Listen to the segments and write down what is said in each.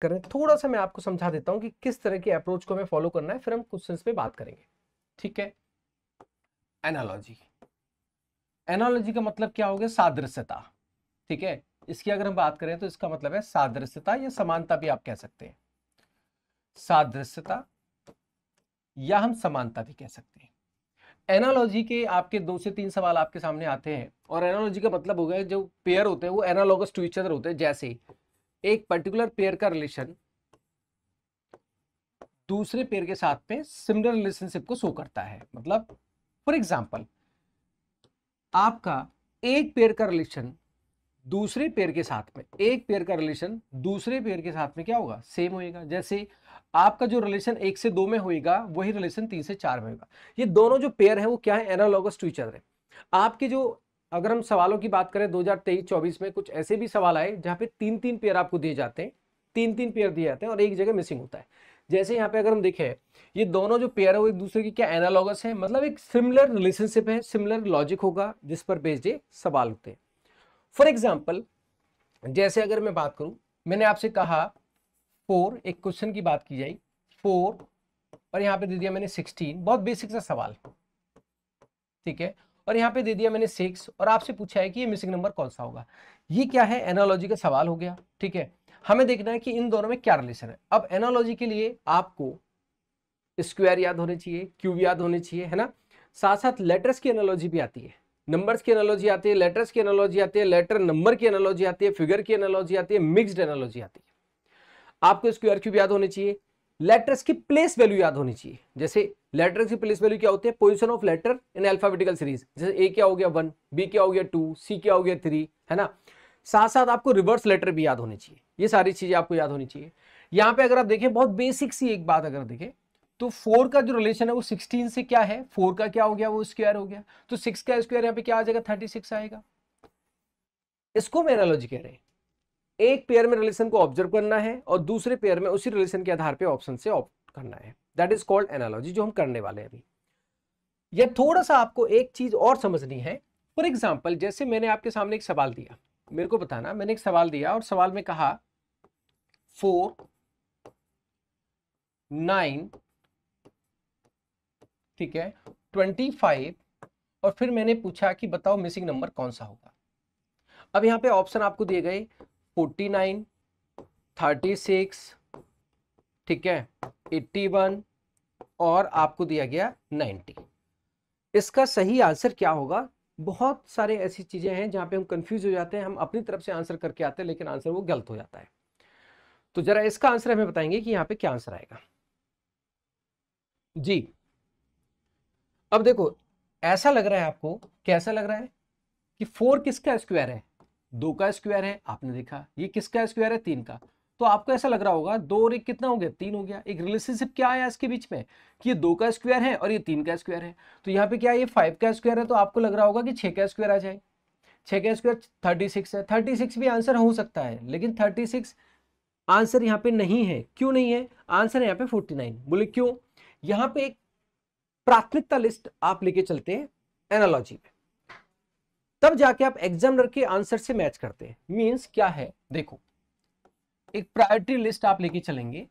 करें, थोड़ा सा मैं आपको समझा देता हूं कि किस तरह की अप्रोच को हमें फॉलो करना है, फिर हम क्वेश्चंस पे बात करेंगे। ठीक है, एनालॉजी। एनालॉजी का मतलब क्या हो गया? सादृश्यता। ठीक है, इसकी अगर हम बात करें तो इसका मतलब है सादृश्यता या समानता भी आप कह सकते हैं। सादृश्यता या हम समानता भी कह सकते हैं। एनालॉजी के आपके 2 से 3 सवाल आपके सामने आते हैं, और एनालॉजी का मतलब हो गया जो पेयर होते हैं वो एनालॉगस टू ईच अदर होते हैं। जैसे एक पर्टिकुलर पेयर का रिलेशन दूसरे पेयर के साथ में सिमिलर रिलेशनशिप को शो करता है। मतलब फॉर एग्जांपल, आपका एक पेयर का रिलेशन दूसरे पेयर के साथ में, एक पेयर का रिलेशन दूसरे पेयर के साथ में क्या होगा? सेम होएगा। जैसे आपका जो रिलेशन 1 से 2 में होएगा वही रिलेशन 3 से 4 में होगा। ये दोनों जो पेयर है वो क्या है? एनालॉगस टू ईच अदर है। आपके जो, अगर हम सवालों की बात करें 2023-24 में कुछ ऐसे भी सवाल आए जहां पे 3-3 पेयर आपको दिए जाते हैं, 3-3 पेयर दिए जाते हैं और एक जगह मिसिंग होता है। जैसे यहाँ पे अगर हम देखें, ये दोनों जो पेयर है वो एक दूसरे की क्या एनालॉगस है, मतलब एक सिमिलर रिलेशनशिप है, सिमिलर लॉजिक होगा जिस पर बेस्ड ये सवाल होते हैं। फॉर एग्जाम्पल, जैसे अगर मैं बात करूं, मैंने आपसे कहा 4, एक क्वेश्चन की बात की जाए 4, और यहां पे दे दिया मैंने 16, बहुत बेसिक सा सवाल। ठीक है, और यहां पे दे दिया मैंने 6, और आपसे पूछा है कि ये मिसिंग नंबर कौन सा होगा। ये क्या है? एनालॉजी का सवाल हो गया। ठीक है, हमें देखना है कि इन दोनों में क्या रिलेशन है। अब एनालॉजी के लिए आपको स्क्वायर याद होने चाहिए, क्यूब याद होने चाहिए, है ना। साथ साथ लेटर्स की एनालॉजी भी आती है, नंबर्स की एनालॉजी आती है, लेटर्स की एनालॉजी आती है, लेटर नंबर की एनालॉजी आती है, फिगर की एनालॉजी आती है, मिक्स्ड एनालॉजी आती है। आपको स्क्वायर क्यूब याद होने चाहिए, लेटर्स की प्लेस वैल्यू याद होनी चाहिए। जैसे लेटर्स की प्लेस वैल्यू क्या होती है? Position of letter in alphabetical series. जैसे ए क्या हो गया 1, बी क्या हो गया 2, सी क्या हो गया 3, है ना। साथ साथ आपको रिवर्स लेटर भी याद होनी चाहिए। ये सारी चीजें आपको याद होनी चाहिए। यहां पे अगर आप देखें, बहुत बेसिक सी एक बात अगर देखें, तो 4 का जो रिलेशन है वो 16 से क्या है? 4 का क्या हो गया? वो स्क्वायर हो गया। तो 6 का स्क्वायर यहाँ पे क्या आ जाएगा? 36 आएगा। इसको हम एनालॉजी कह रहे हैं। एक पेयर में रिलेशन को ऑब्जर्व करना है और दूसरे पेयर में उसी रिलेशन के आधार पे ऑप्शन से ऑप्ट करना है। दैट इज कॉल्ड एनालॉजी, जो हम करने वाले हैं अभी। यह थोड़ा सा आपको एक चीज और समझनी है। फॉर एग्जाम्पल, जैसे मैंने आपके सामने एक सवाल दिया, मेरे को बताना, मैंने एक सवाल दिया और सवाल में कहा 4, 9, ठीक है, 25, और फिर मैंने पूछा कि बताओ मिसिंग नंबर कौन सा होगा। अब यहाँ पे ऑप्शन आपको दिए गए 49, 36, ठीक है, 81, और आपको दिया गया 90। इसका सही आंसर क्या होगा? बहुत सारे ऐसी चीजें हैं जहां पे हम कंफ्यूज हो जाते हैं, हम अपनी तरफ से आंसर करके आते हैं लेकिन आंसर वो गलत हो जाता है। तो जरा इसका आंसर हमें बताएंगे कि यहाँ पे क्या आंसर आएगा जी। अब देखो, ऐसा लग रहा है आपको, कैसा लग रहा है कि 4 किसका स्क्वायर है? 2 का स्क्वायर है, आपने देखा। ये किसका स्क्वायर है? 3 का। तो आपको ऐसा लग रहा होगा 2 और 1 कितना हो गया? 3 हो गया। एक रिलेशनशिप क्या आया इसके बीच में कि ये 2 का स्क्वायर है और ये 3 का स्क्वायर है। तो यहाँ पे क्या है? ये 5 का स्क्वायर है, तो आपको लग रहा होगा कि 6 का स्क्वायर आ जाए। 6 का स्क्वायर 36 है। 36 भी आंसर हो सकता है, लेकिन 36 आंसर यहाँ पे नहीं है। क्यों नहीं है? आंसर है यहाँ पे 49। बोले क्यों? यहाँ पे एक प्राथमिकता लिस्ट आप लेके चलते हैं एनालॉजी में, तब जाके आप एग्जामिनर के आंसर से मैच करते हैं। मींस क्या है? देखो, एक प्रायोरिटी लिस्ट आप लेके चलेंगे,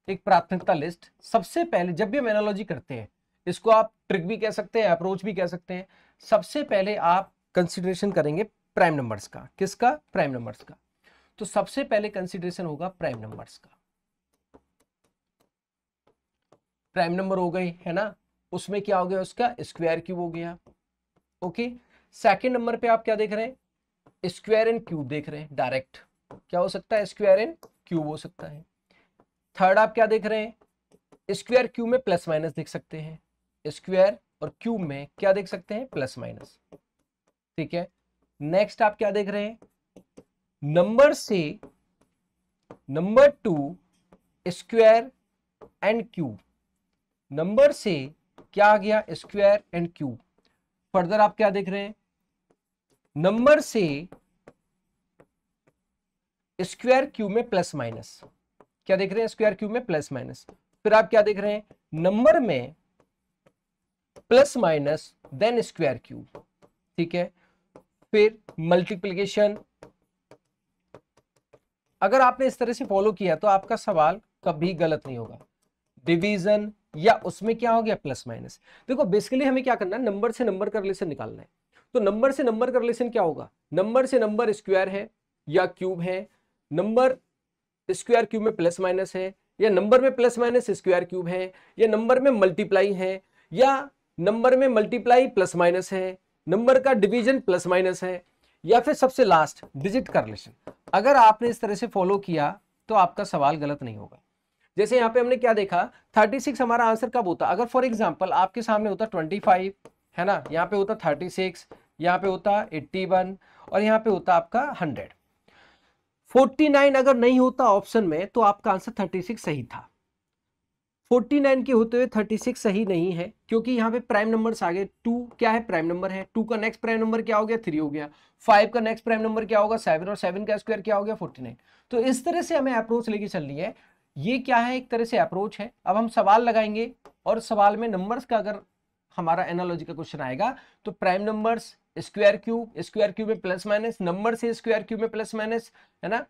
एक प्राथमिकता लिस्ट। सबसे पहले जब भी हम एनालॉजी करते हैं, इसको आप ट्रिक भी कह सकते हैं, अप्रोच भी कह सकते हैं। सबसे पहले आप कंसिडरेशन करेंगे प्राइम नंबर्स का। किसका? प्राइम नंबर्स का। तो सबसे पहले कंसिडरेशन होगा प्राइम नंबर्स का। प्राइम नंबर हो गए, है ना। उसमें क्या हो गया? उसका स्क्वायर क्यूब हो गया। ओके। सेकंड नंबर पे आप क्या देख रहे हैं? स्क्वायर एंड क्यूब देख रहे हैं। डायरेक्ट क्या हो सकता है? स्क्वायर एंड क्यूब हो सकता है। थर्ड आप क्या देख रहे हैं? स्क्वायर क्यूब में प्लस माइनस देख सकते हैं। स्क्वायर और क्यूब में क्या देख सकते हैं? Plus minus. ठीक है। नेक्स्ट आप क्या देख रहे हैं? नंबर से number 2 square and cube. Number से क्या आ गया? Square and cube. फर्दर आप क्या देख रहे हैं? नंबर से स्क्वायर क्यूब में प्लस माइनस। क्या देख रहे हैं? स्क्वायर क्यूब में प्लस माइनस। फिर आप क्या देख रहे हैं? नंबर में plus minus then square cube. ठीक है। फिर मल्टीप्लिकेशन अगर आपने इस तरह से फॉलो किया तो आपका सवाल कभी गलत नहीं होगा। डिवीजन या उसमें क्या हो गया प्लस माइनस। देखो बेसिकली हमें क्या करना है, नंबर से नंबर का रिलेशन निकालना है। तो नंबर से नंबर का रिलेशन क्या होगा, नंबर से नंबर स्क्वायर है या क्यूब है, नंबर स्क्वायर क्यूब में प्लस माइनस है, या नंबर में प्लस माइनस स्क्वायर क्यूब है, या नंबर में मल्टीप्लाई है, या नंबर में मल्टीप्लाई प्लस माइनस है, नंबर का डिवीजन प्लस माइनस है, या फिर सबसे लास्ट डिजिट का रिलेशन। अगर आपने इस तरह से फॉलो किया तो आपका सवाल गलत नहीं होगा। जैसे यहाँ पे हमने क्या देखा, 36 हमारा आंसर कब होता, अगर फॉर एग्जांपल आपके सामने होता 25 है ना, यहाँ पे होता 36, यहाँ पे होता 81 और यहाँ पे होता आपका 100। 49 अगर नहीं होता ऑप्शन में तो आपका आंसर 36 सही था। 49 के होते हुए 36 सही नहीं है, क्योंकि यहाँ पे प्राइम नंबर्स आ गए। 2 क्या है, प्राइम नंबर है। 2 का नेक्स्ट प्राइम नंबर क्या हो गया, 3 हो गया। 5 का नेक्स्ट प्राइम नंबर क्या होगा, 7, और 7 का स्क्वायर क्या हो गया, 49। तो इस तरह से हमें अप्रोच लेके चलनी है। ये क्या है, एक तरह से अप्रोच है। अब हम सवाल लगाएंगे और सवाल में नंबर्स का अगर हमारा एनालॉजी का क्वेश्चन आएगा तो प्राइम नंबर्स, स्क्वायर क्यूब में प्लस माइनस, नंबर से स्क्वायर क्यूब में प्लस माइनस, है ना,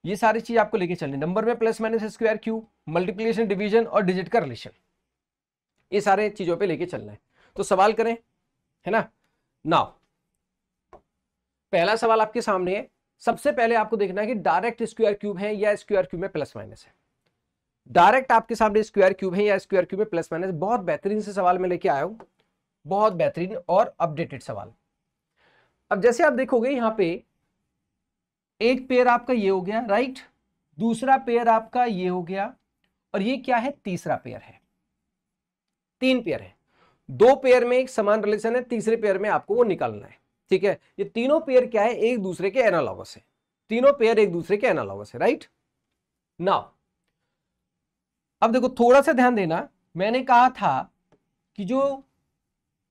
ये सारी चीज आपको लेके चलनी। नंबर में plus minus square cube, multiplication division और डिजिट का रिलेशन, ये सारे चीजों पे लेके चलना है। तो सवाल करें, है ना। नाउ पहला सवाल आपके सामने है। सबसे पहले आपको देखना है कि डायरेक्ट स्क्वायर क्यूब है या स्क्वायर क्यूब में प्लस माइनस है। डायरेक्ट आपके सामने स्क्वायर क्यूब है या स्क्वायर क्यूब में प्लस माइनस। बहुत बेहतरीन से सवाल में लेके आया हूं, बहुत बेहतरीन और अपडेटेड सवाल। अब जैसे आप देखोगे यहां पे एक पेयर आपका ये हो गया, राइट, दूसरा पेयर आपका ये हो गया, और ये क्या है, तीसरा पेयर है। 3 पेयर है। 2 पेयर में एक समान रिलेशन है, तीसरे पेयर में आपको वो निकालना है। ठीक है, ये तीनों पेयर क्या है, एक दूसरे के एनालॉगस है। तीनों पेयर एक दूसरे के एनालॉगस है, राइट। नाउ अब देखो थोड़ा सा ध्यान देना, मैंने कहा था कि जो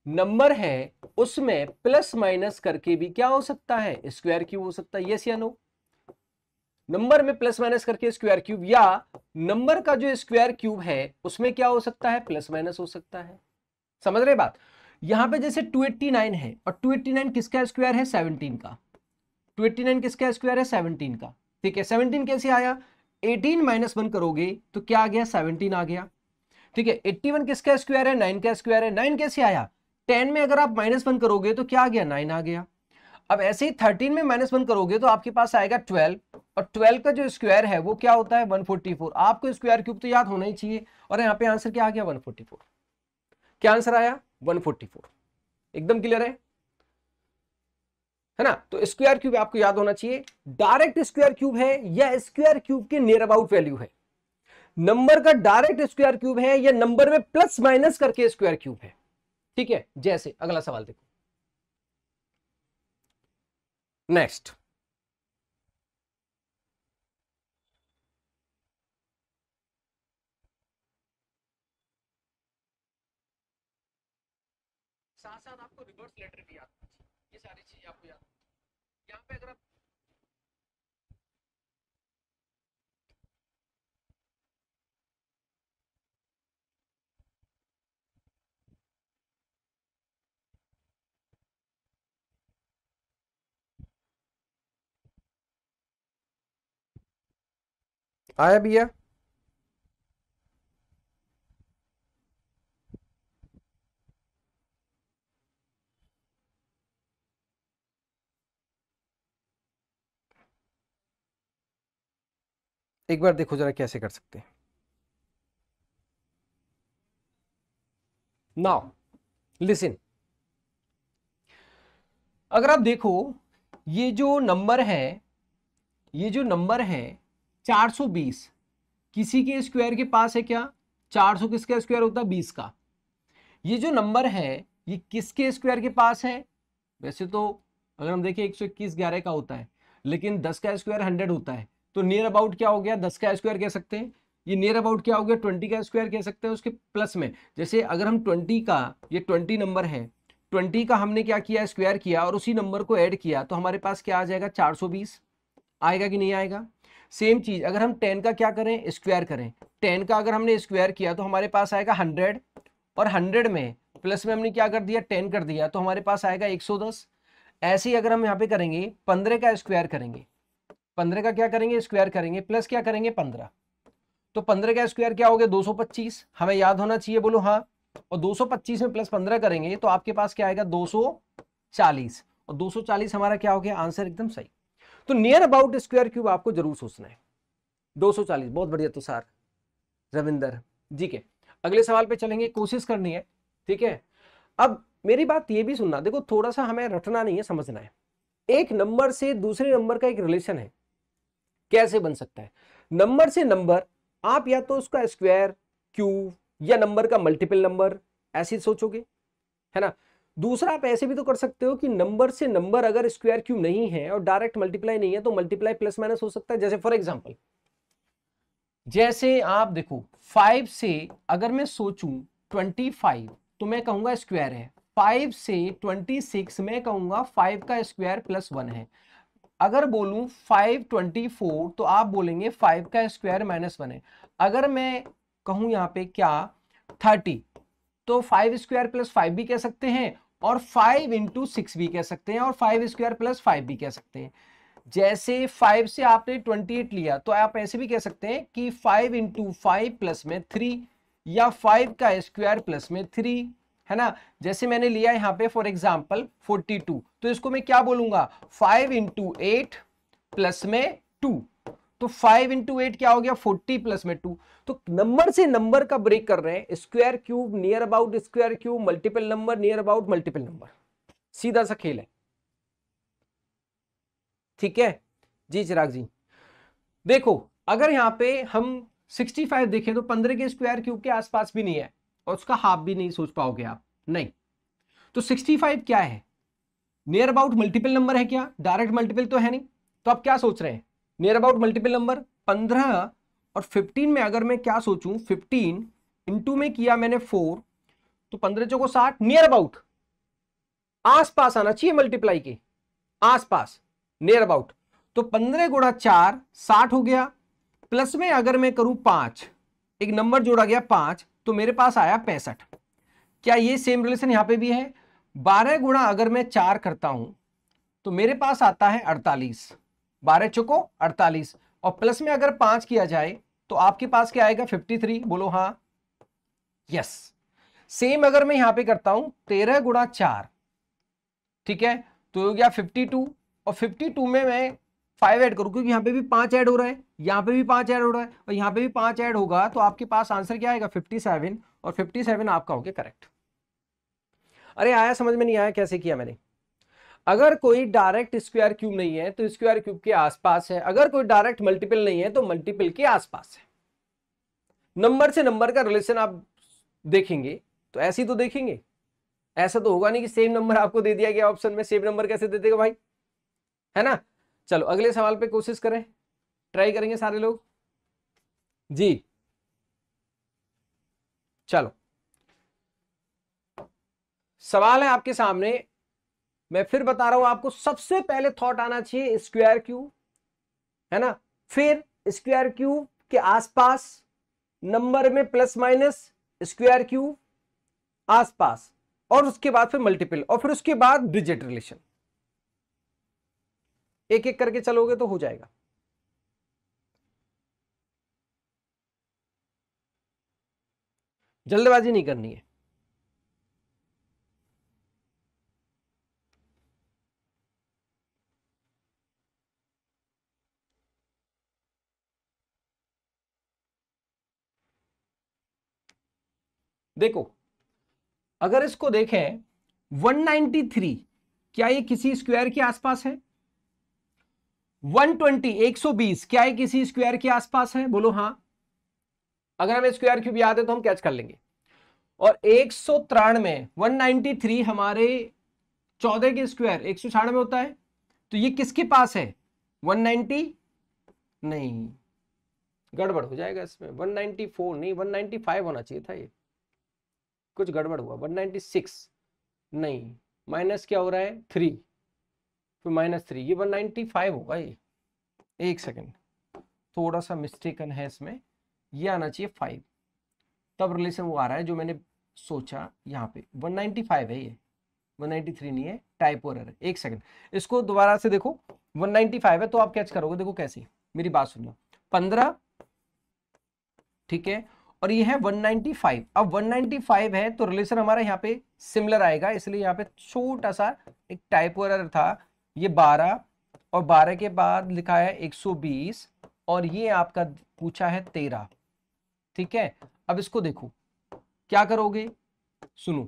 नंबर है उसमें प्लस माइनस करके भी क्या हो सकता है, स्क्वायर क्यूब हो सकता है। यस या नो, नंबर में प्लस माइनस करके स्क्वायर क्यूब, या नंबर का जो स्क्वायर क्यूब है उसमें क्या हो सकता है, प्लस माइनस हो सकता है। समझ रहे बात। यहां पे जैसे 289 है और 289 किसका स्क्वायर है, 17 का। 289 किसका स्क्वायर है, 17 का। ठीक है, 17 कैसे आया, 18 -1 करोगे तो क्या आ गया, 17 आ गया। ठीक है, 81 किसका स्क्वायर है, 9 का स्क्वायर है। 9 कैसे आया, 10 में अगर आप -1 करोगे तो क्या आ गया, 9 आ गया। अब ऐसे ही 13 में -1 करोगे तो आपके पास आएगा 12, और 12 का जो स्क्वायर है वो क्या होता है, 144। आपको स्क्वायर क्यूब तो याद होना ही चाहिए, और यहाँ पे आंसर क्या आ गया, 144। क्या आंसर आया, 144। एकदम क्लियर है ना। तो स्क्वायर क्यूब आपको याद होना चाहिए। डायरेक्ट स्क्वायर क्यूब है या स्क्वायर क्यूब के नियर अबाउट वैल्यू है। नंबर का डायरेक्ट स्क्वायर क्यूब है या नंबर में प्लस माइनस करके स्क्वायर क्यूब है। ठीक है, जैसे अगला सवाल देखो, नेक्स्ट। साथ साथ आपको रिवर्स लेटर भी याद होना चाहिए, ये सारी चीजें आपको याद। यहाँ पे अगर आप आया भैया, एक बार देखो जरा कैसे कर सकते हैं। नाउ लिसन, अगर आप देखो ये जो नंबर है, ये जो नंबर है 420, किसी के स्क्वायर के पास है क्या, 400 किसका स्क्वायर होता है, 20 का। ये जो नंबर है ये किसके स्क्वायर के पास है, वैसे तो अगर हम देखें 121 11 का होता है, लेकिन 10 का स्क्वायर 100 होता है। तो नियर अबाउट क्या हो गया, 10 का स्क्वायर कह सकते हैं। ये नियर अबाउट क्या हो गया, 20 का स्क्वायर कह सकते हैं उसके प्लस में। जैसे अगर हम 20 का, ये 20 नंबर है, 20 का हमने क्या किया, स्क्वायर किया और उसी नंबर को ऐड किया तो हमारे पास क्या आ जाएगा, 420 आएगा कि नहीं आएगा। सेम चीज अगर हम 10 का क्या करें, स्क्वायर करें, 10 का अगर हमने स्क्वायर किया तो हमारे पास आएगा 100, और 100 में प्लस में हमने क्या कर दिया, 10 कर दिया तो हमारे पास आएगा 110। ऐसे ही अगर हम यहाँ पे करेंगे 15 का स्क्वायर करेंगे, 15 का क्या करेंगे, स्क्वायर करेंगे, प्लस क्या करेंगे 15, तो 15 का स्क्वायर क्या हो गया 225, हमें याद होना चाहिए, बोलो हाँ। और 225 में प्लस 15 करेंगे तो आपके पास क्या आएगा 240, और 240 हमारा क्या हो गया आंसर, एकदम सही। तो नियर अबाउट स्क्वायर क्यूब आपको जरूर सोचना है, 240, बहुत बढ़िया तुषार, रविंदर जी के। अगले सवाल पे चलेंगे, कोशिश करनी है, ठीक है। अब मेरी बात ये भी सुनना, देखो थोड़ा सा हमें रटना नहीं है, समझना है। एक नंबर से दूसरे नंबर का एक रिलेशन है, कैसे बन सकता है, नंबर से नंबर, आप या तो उसका स्क्वायर क्यूब या नंबर का मल्टीपल नंबर ऐसे सोचोगे, है ना। दूसरा आप ऐसे भी तो कर सकते हो कि नंबर से नंबर अगर स्क्वायर क्यूब नहीं है और डायरेक्ट मल्टीप्लाई नहीं है तो मल्टीप्लाई प्लस माइनस हो सकता है। जैसे फॉर एग्जांपल, जैसे आप देखो 5 से अगर मैं सोचूं 25 तो मैं कहूंगा स्क्वायर है, 5 से 26 मैं कहूंगा 5 का स्क्वायर प्लस 1 है। अगर बोलूं 524 तो आप बोलेंगे 5 का स्क्वायर माइनस 1 है। अगर मैं कहूं यहां पे क्या 30 तो 5 स्क्वायर प्लस 5 भी कह सकते हैं, और 5 इंटू 6 भी कह सकते हैं, और 5 स्क्वायर प्लस 5 भी कह सकते हैं। जैसे 5 से आपने 28 लिया तो आप ऐसे भी कह सकते हैं कि 5 इंटू 5 प्लस में 3, या 5 का स्क्वायर प्लस में 3, है ना। जैसे मैंने लिया यहाँ पे फॉर एग्जांपल 42, तो इसको मैं क्या बोलूंगा 5 इंटू 8 प्लस में 2, तो 5 इंटू 8 क्या हो गया 40 प्लस में 2। तो नंबर से नंबर का ब्रेक कर रहे हैं, square cube near about square cube, multiple number near about multiple number, सीधा सा खेल है, ठीक है जी चिराग जी। देखो अगर यहां पे हम 65 देखें तो 15 के स्क्वायर क्यूब के आसपास भी नहीं है, और उसका हाफ भी नहीं सोच पाओगे आप, नहीं। तो 65 क्या है, नियर अबाउट मल्टीपल नंबर है क्या, डायरेक्ट मल्टीपल तो है नहीं, तो आप क्या सोच रहे हैं नियर अबाउट मल्टीपल नंबर। 15 और 15 में अगर मैं क्या सोचूं, 15 इंटू में किया मैंने 4, तो 15 चौको 60, नियर अबाउट, आसपास आना चाहिए मल्टीप्लाई के, आसपास, नियर अबाउट। तो 15 गुणा 4 60 हो गया, प्लस में अगर मैं करूं 5, एक नंबर जोड़ा गया 5, तो मेरे पास आया 65। क्या ये सेम रिलेशन यहां पे भी है, 12 गुणा अगर मैं 4 करता हूं तो मेरे पास आता है 48, 12 चौको 48, और प्लस में अगर 5 किया जाए तो आपके पास क्या आएगा 53, बोलो हाँ यस। सेम अगर मैं यहां पे करता हूं 13 गुणा 4, ठीक है, तो हो गया 52, और 52 में मैं 5 ऐड करूं क्योंकि यहां पे भी 5 ऐड हो रहा है, यहां पे भी 5 ऐड हो रहा है, और यहां पे भी 5 ऐड होगा, तो आपके पास आंसर क्या आएगा 57, और 57 आपका हो गया करेक्ट। अरे आया समझ में, नहीं आया कैसे किया मैंने। अगर कोई डायरेक्ट स्क्वायर क्यूब नहीं है तो स्क्वायर क्यूब के आसपास है, अगर कोई डायरेक्ट मल्टीपल नहीं है तो मल्टीपल के आसपास है। नंबर से नंबर का रिलेशन आप देखेंगे तो ऐसे ही तो देखेंगे, ऐसा तो होगा नहीं कि सेम नंबर आपको दे दिया गया ऑप्शन में, सेम नंबर कैसे दे देगा भाई, है ना। चलो अगले सवाल पे कोशिश करें, ट्राई करेंगे सारे लोग जी। चलो सवाल है आपके सामने, मैं फिर बता रहा हूं आपको, सबसे पहले थॉट आना चाहिए स्क्वायर क्यूब, है ना, फिर स्क्वायर क्यूब के आसपास नंबर में प्लस माइनस, स्क्वायर क्यूब आसपास, और उसके बाद फिर मल्टीपल, और फिर उसके बाद डिजिट रिलेशन। एक एक करके चलोगे तो हो जाएगा। जल्दबाजी नहीं करनी है। देखो अगर इसको देखें 193, क्या ये किसी स्क्वायर के आसपास है, 120 120 क्या ये किसी स्क्वायर के आसपास है, बोलो हाँ। अगर हमें स्क्वायर क्यूब याद है तो हम कैच कर लेंगे। और 193 193 हमारे 14 के स्क्वायर 196 होता है, तो ये किसके पास है 190, नहीं गड़बड़ हो जाएगा इसमें, 194 नहीं 195 होना चाहिए था, ये कुछ गड़बड़ हुआ, 196 नहीं, माइनस क्या हो रहा है 3, फिर -3, ये 195 होगा ये, एक सेकेंड थोड़ा सा मिस्टेकन है इसमें, ये आना चाहिए 5, तब रिलेशन वो आ रहा है जो मैंने सोचा। यहाँ पे 195 है ये, 193 नहीं है, टाइपो एरर है, एक सेकंड इसको दोबारा से देखो। 195 है, तो आप कैच करोगे, देखो कैसे, मेरी बात सुनो, 15, ठीक है, और ये है 195। अब 195 है तो रिलेशन हमारा यहाँ पे सिमिलर आएगा, इसलिए यहाँ पे छोटा सा एक टाइपो एरर था, ये 12 और 12 के बाद लिखा है 120 और ये आपका पूछा है 13, ठीक है। अब इसको देखो क्या करोगे, सुनो,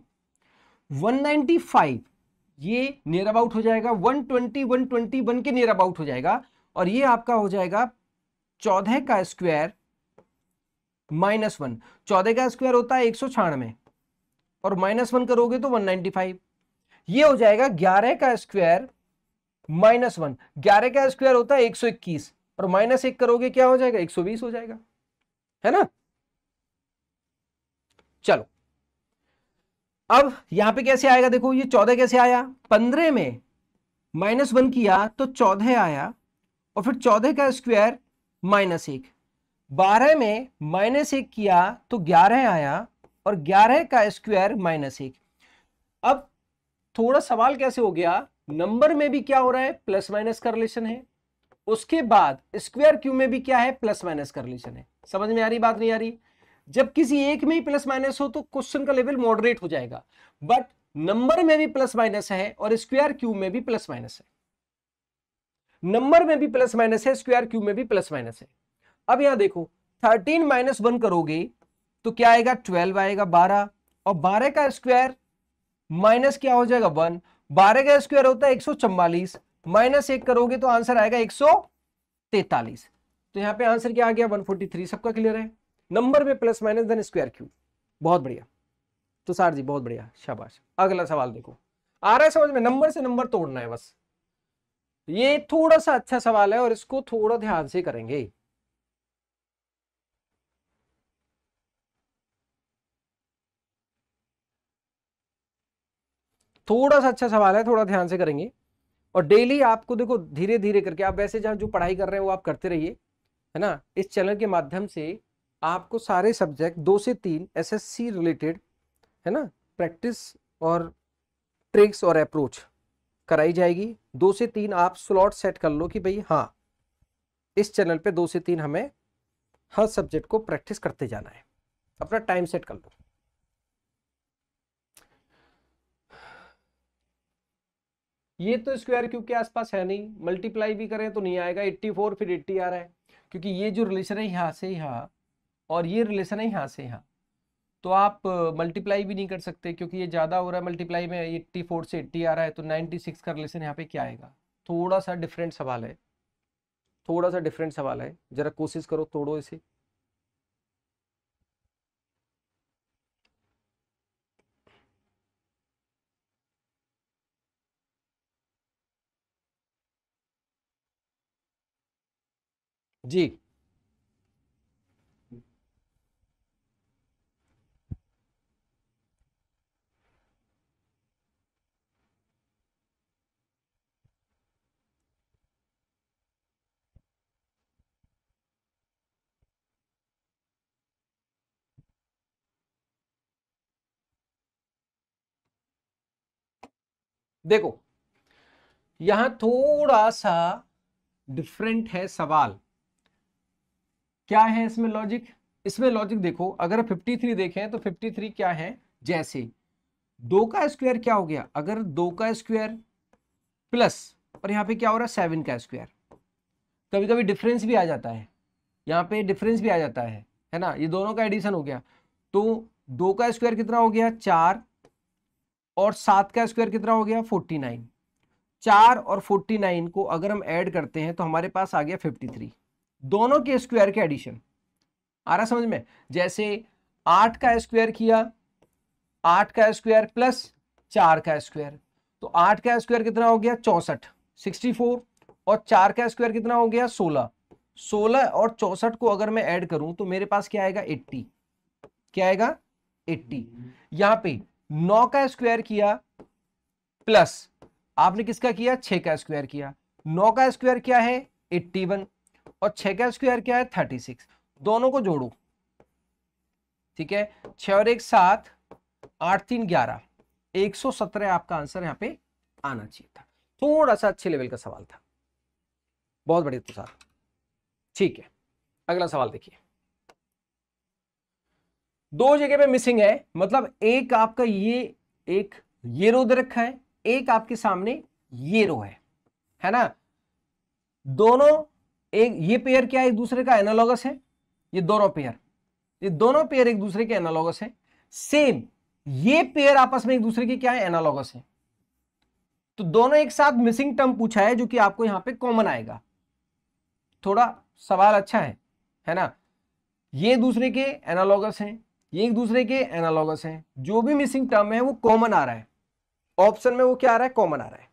195 ये नियर अबाउट हो जाएगा 120, 121 के नियर अबाउट हो जाएगा, और ये आपका हो जाएगा 14 का स्क्वायर -1। 14 का स्क्वायर होता है 196 और -1 करोगे तो 195। ये हो जाएगा 11 का स्क्वायर -1। 11 का स्क्वायर होता है 121 और -1 करोगे क्या हो जाएगा, 120 हो जाएगा, है ना। चलो अब यहां पे कैसे आएगा, देखो ये 14 कैसे आया, 15 में -1 किया तो 14 आया, और फिर 14 का स्क्वायर -1, 12 में -1 किया तो 11 आया, और 11 का स्क्वायर -1। अब थोड़ा सवाल कैसे हो गया, नंबर में भी क्या हो रहा है, प्लस माइनस का रिलेशन है, उसके बाद स्क्वायर क्यू में भी क्या है, प्लस माइनस का रिलेशन है। समझ में आ रही बात, नहीं आ रही। जब किसी एक में ही प्लस माइनस हो तो क्वेश्चन का लेवल मॉडरेट हो जाएगा, बट नंबर में भी प्लस माइनस है और स्क्वायर क्यू में भी प्लस माइनस है, नंबर में भी प्लस माइनस है, स्क्वायर क्यू में भी प्लस माइनस है। अब यहां देखो 13 - 1 करोगे तो क्या आएगा, 12 आएगा, 12, और 12 का स्क्वायर माइनस क्या हो जाएगा 1, 12 का स्क्वायर होता है 144, -1 करोगे तो आंसर आएगा 143। तो यहां पे आंसर क्या आ गया, 143। सबका क्लियर है, नंबर में plus minus then square cube. बहुत बढ़िया तुषार जी, बहुत बढ़िया, शाबाश। अगला सवाल देखो, आ रहा है समझ में, नंबर से नंबर तोड़ना है बस। ये थोड़ा सा अच्छा सवाल है और इसको थोड़ा ध्यान से करेंगे। थोड़ा सा अच्छा सवाल है, थोड़ा ध्यान से करेंगे, और डेली आपको देखो धीरे धीरे करके, आप वैसे जहां जो पढ़ाई कर रहे हैं वो आप करते रहिए, है ना। इस चैनल के माध्यम से आपको सारे सब्जेक्ट 2 से 3 एसएससी रिलेटेड, है ना, प्रैक्टिस और ट्रिक्स और अप्रोच कराई जाएगी। 2 से 3 आप स्लॉट सेट कर लो कि भाई हाँ, इस चैनल पे 2 से 3 हमें हर सब्जेक्ट को प्रैक्टिस करते जाना है, अपना टाइम सेट कर लो। ये तो स्क्वायर क्यूब के आसपास है नहीं, मल्टीप्लाई भी करें तो नहीं आएगा, 84 फिर 80 आ रहा है, क्योंकि ये जो रिलेशन है यहाँ से यहाँ और ये रिलेशन है यहाँ से यहाँ, तो आप मल्टीप्लाई भी नहीं कर सकते क्योंकि ये ज़्यादा हो रहा है मल्टीप्लाई में, 84 से 80 आ रहा है, तो 96 का रिलेशन यहाँ पे क्या आएगा। थोड़ा सा डिफरेंट सवाल है, थोड़ा सा डिफरेंट सवाल है, जरा कोशिश करो तोड़ो इसे। जी देखो, यहां थोड़ा सा डिफरेंट है सवाल। क्या है इसमें लॉजिक, इसमें लॉजिक देखो, अगर 53 देखें तो 53 क्या है, जैसे 2 का स्क्वायर क्या हो गया, अगर 2 का स्क्वायर प्लस, और यहाँ पे क्या हो रहा है 7 का स्क्वायर, कभी कभी डिफरेंस भी आ जाता है, यहाँ पे डिफरेंस भी आ जाता है ना, ये दोनों का एडिशन हो गया, तो 2 का स्क्वायर कितना हो गया 4, और 7 का स्क्वायर कितना हो गया 49। 4 और 49 को अगर हम ऐड करते हैं तो हमारे पास आ गया 53, दोनों के स्क्वायर के एडिशन। आ रहा समझ में, जैसे 8 का स्क्वायर किया, 8 का स्क्वायर प्लस 4 का स्क्वायर, तो 8 का स्क्वायर कितना हो गया 64, 64, और 4 का स्क्वायर कितना हो गया 16, 16 और 64 को अगर मैं ऐड करूं तो मेरे पास क्या आएगा 80, क्या आएगा 80। यहां पे 9 का स्क्वायर किया प्लस आपने किसका किया 6 का स्क्वायर किया, 9 का स्क्वायर क्या है 81 और 6 का स्क्वायर क्या है 36, दोनों को जोड़ो, ठीक है, 6 और 1 7, 8 3 11, 117 आपका आंसर यहां पे आना चाहिए था। थोड़ा सा अच्छे लेवल का सवाल था। बहुत बढ़िया तुषार, ठीक है। अगला सवाल देखिए, दो जगह पे मिसिंग है, मतलब एक आपका ये रो दे रखा है, एक आपके सामने ये रो है ना। दोनों एक ये पेयर क्या है, एक दूसरे का एनालॉगस है, ये दोनों पेयर एक दूसरे के एनालॉगस है। सेम ये पेयर आपस में एक दूसरे के क्या है, एनालॉगस है। तो दोनों एक साथ मिसिंग टर्म पूछा है, जो कि आपको यहां पे कॉमन आएगा। थोड़ा सवाल अच्छा है ना। ये दूसरे के एनालॉगस हैं, ये एक दूसरे के एनालॉगस हैं, जो भी मिसिंग टर्म है वो कॉमन आ रहा है। ऑप्शन में वो क्या आ रहा है, कॉमन आ रहा है।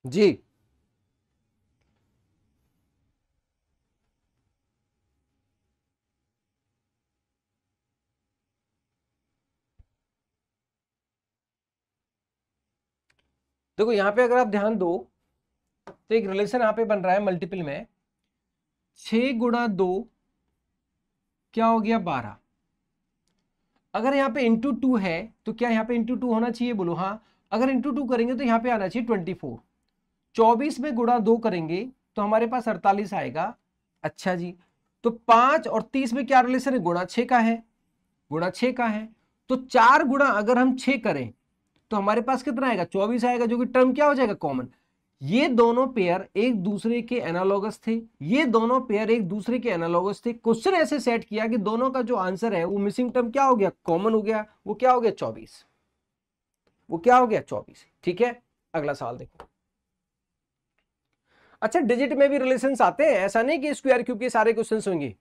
जी देखो, यहां पे अगर आप ध्यान दो तो एक रिलेशन यहां पे बन रहा है मल्टीपल में, 6 गुणा 2 क्या हो गया, 12। अगर यहाँ पे इंटू 2 है तो क्या यहाँ पे इंटू 2 होना चाहिए, बोलो हाँ। अगर इंटू 2 करेंगे तो यहाँ पे आना चाहिए 24। 24 में गुणा 2 करेंगे तो हमारे पास 48 आएगा। अच्छा जी, तो 5 और 30 में क्या रिलेशन है, गुणा 6 का है, गुणा 6 का है। तो 4 गुणा अगर हम 6 करें तो हमारे पास कितना आएगा, 24 आएगा, जो कि टर्म क्या हो जाएगा, कॉमन। ये दोनों पेयर एक दूसरे के एनालॉगस थे, ये दोनों पेयर एक दूसरे के एनालॉगस थे। क्वेश्चन ऐसे सेट किया कि दोनों का जो आंसर है वो मिसिंग टर्म क्या हो गया, कॉमन हो गया। वो क्या हो गया, 24। वो क्या हो गया, 24। ठीक है, अगला सवाल देखो। अच्छा, डिजिट में भी रिलेशंस आते हैं, ऐसा नहीं कि स्क्वायर क्यूब के सारे क्वेश्चंस होंगे।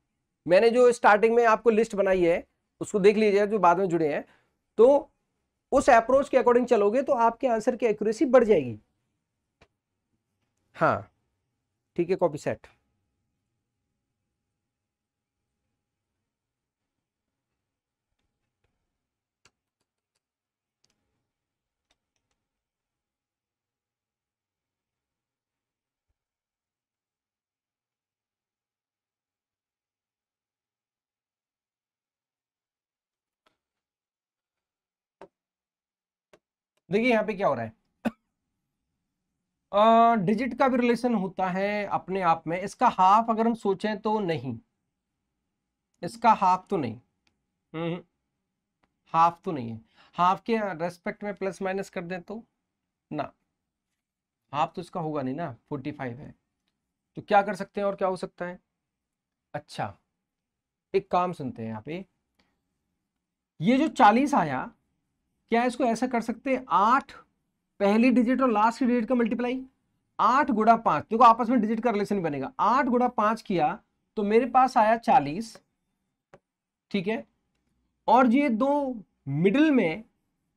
मैंने जो स्टार्टिंग में आपको लिस्ट बनाई है उसको देख लीजिए, जो बाद में जुड़े हैं। तो उस अप्रोच के अकॉर्डिंग चलोगे तो आपके आंसर की एक्यूरेसी बढ़ जाएगी। हाँ ठीक है, कॉपी सेट। देखिए यहां पे क्या हो रहा है, डिजिट का भी रिलेशन होता है अपने आप में। इसका हाफ अगर हम सोचें तो नहीं, इसका हाफ तो नहीं। हम्म, हाफ तो नहीं है। हाफ के रेस्पेक्ट में प्लस माइनस कर दें तो ना, हाफ तो इसका होगा नहीं ना, 45 है। तो क्या कर सकते हैं, और क्या हो सकता है। अच्छा, एक काम सुनते हैं यहाँ पे, ये जो 40 आया, क्या इसको ऐसा कर सकते हैं, 8 पहली डिजिट और लास्ट डिजिट का मल्टीप्लाई, 8 गुणा 5, देखो आपस में डिजिट का रिलेशन बनेगा। 8 गुणा 5 किया तो मेरे पास आया 40, ठीक है। और ये दो मिडिल में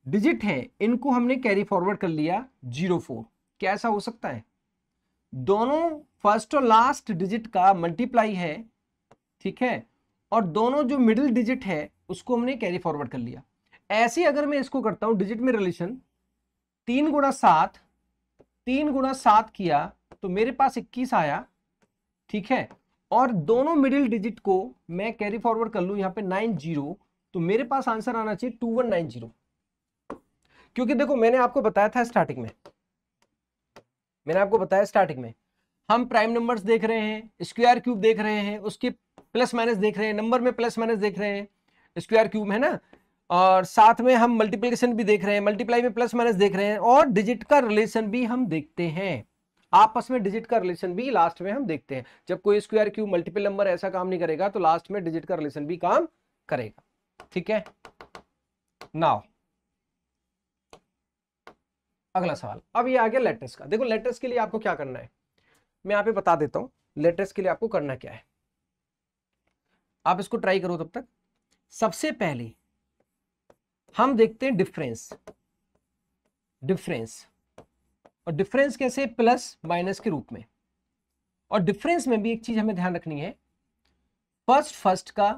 डिजिट है, इनको हमने कैरी फॉरवर्ड कर लिया 04। क्या ऐसा हो सकता है, दोनों फर्स्ट और लास्ट डिजिट का मल्टीप्लाई है, ठीक है, और दोनों जो मिडिल डिजिट है उसको हमने कैरी फॉरवर्ड कर लिया। ऐसे अगर मैं इसको करता हूं डिजिट में रिलेशन, 3 गुणा 7, 3 गुणा 7 किया तो मेरे पास 21 आया, ठीक है। और दोनों मिडिल डिजिट को मैं कैरी फॉरवर्ड कर लूं यहां पे 90, तो मेरे पास आंसर आना चाहिए 2190। क्योंकि देखो मैंने आपको बताया था स्टार्टिंग में, मैंने आपको बताया स्टार्टिंग में, हम प्राइम नंबर्स देख रहे हैं, स्क्वायर क्यूब देख रहे हैं, उसके प्लस माइनस देख रहे हैं, नंबर में प्लस माइनस देख रहे हैं, स्क्वायर क्यूब है ना, और साथ में हम मल्टीप्लिकेशन भी देख रहे हैं, मल्टीप्लाई में प्लस माइनस देख रहे हैं, और डिजिट का रिलेशन भी हम देखते हैं। आपस में डिजिट का रिलेशन भी लास्ट में हम देखते हैं। जब कोई स्क्वायर क्यूब मल्टीपल नंबर ऐसा काम नहीं करेगा तो लास्ट में डिजिट का रिलेशन भी काम करेगा। ठीक है, नाउ अगला सवाल। अब ये आ गया लेटर्स का। देखो लेटर्स के लिए आपको क्या करना है, मैं यहां पे बता देता हूं। लेटर्स के लिए आपको करना क्या है, आप इसको ट्राई करो तब तक। सबसे पहले हम देखते हैं डिफरेंस। डिफरेंस, और डिफरेंस कैसे, प्लस माइनस के रूप में। और डिफरेंस में भी एक चीज हमें ध्यान रखनी है, फर्स्ट फर्स्ट का,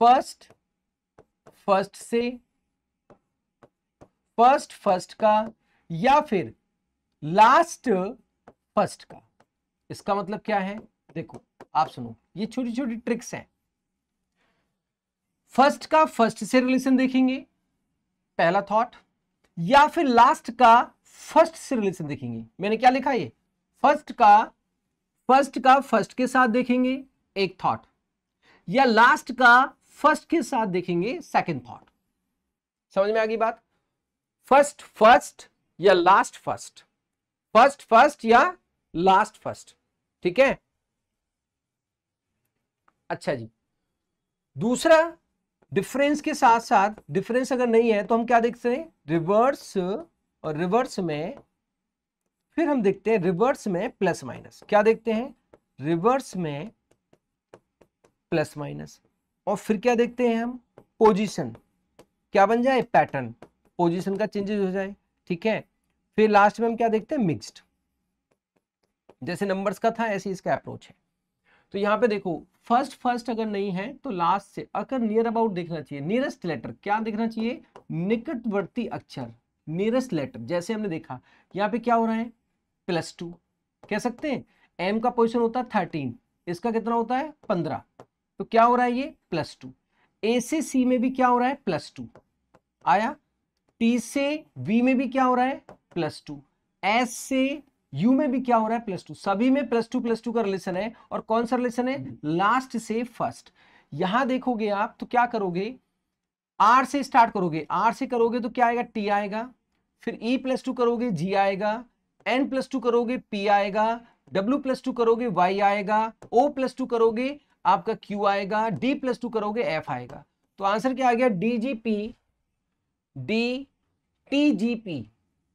फर्स्ट फर्स्ट से, फर्स्ट फर्स्ट का, या फिर लास्ट फर्स्ट का। इसका मतलब क्या है, देखो आप सुनो, ये छोटी छोटी ट्रिक्स हैं, फर्स्ट का फर्स्ट से रिलेशन देखेंगे, पहला थॉट, या फिर लास्ट का फर्स्ट से रिलेशन देखेंगे। मैंने क्या लिखा ये, फर्स्ट का फर्स्ट के साथ देखेंगे एक थॉट, या लास्ट का फर्स्ट के साथ देखेंगे सेकंड थॉट। समझ में आ गई बात? फर्स्ट फर्स्ट या लास्ट फर्स्ट, फर्स्ट फर्स्ट या लास्ट फर्स्ट, ठीक है। अच्छा जी, दूसरा डिफरेंस के साथ साथ, डिफरेंस अगर नहीं है तो हम क्या देखते हैं, रिवर्स, और रिवर्स में फिर हम देखते हैं रिवर्स में प्लस माइनस। क्या देखते हैं, रिवर्स में प्लस माइनस। और फिर क्या देखते हैं हम, पोजीशन, क्या बन जाए, पैटर्न, पोजीशन का चेंजेस हो जाए, ठीक है। फिर लास्ट में हम क्या देखते हैं, मिक्स्ड। जैसे नंबर्स का था ऐसे इसका अप्रोच है। तो यहां पे देखो, फर्स्ट फर्स्ट अगर नहीं है तो लास्ट से, अगर नियर अबाउट देखना चाहिए, नियरेस्ट लेटर क्या देखना चाहिए, निकटवर्ती अक्षर, नियरेस्ट लेटर। जैसे हमने देखा यहाँ पे क्या हो रहा है, +2 कह सकते हैं। एम का पोजीशन होता है 13, इसका कितना होता है 15, तो क्या हो रहा है ये +2। ए से सी में भी क्या हो रहा है, +2 आया। टी से वी में भी क्या हो रहा है, +2। एस से यू में भी क्या हो रहा है, +2। सभी में +2 का रिलेशन है। और कौन सा रिलेशन है, लास्ट से फर्स्ट। यहां देखोगे आप तो क्या करोगे, आर से स्टार्ट करोगे, आर से करोगे तो क्या आएगा, टी आएगा। फिर E+2 करोगे, जी आएगा। N+2 करोगे, P आएगा। W+2 करोगे, Y आएगा। O+2 करोगे, आपका Q आएगा। D+2 करोगे, F आएगा। तो आंसर क्या आ गया, DGP, TGP,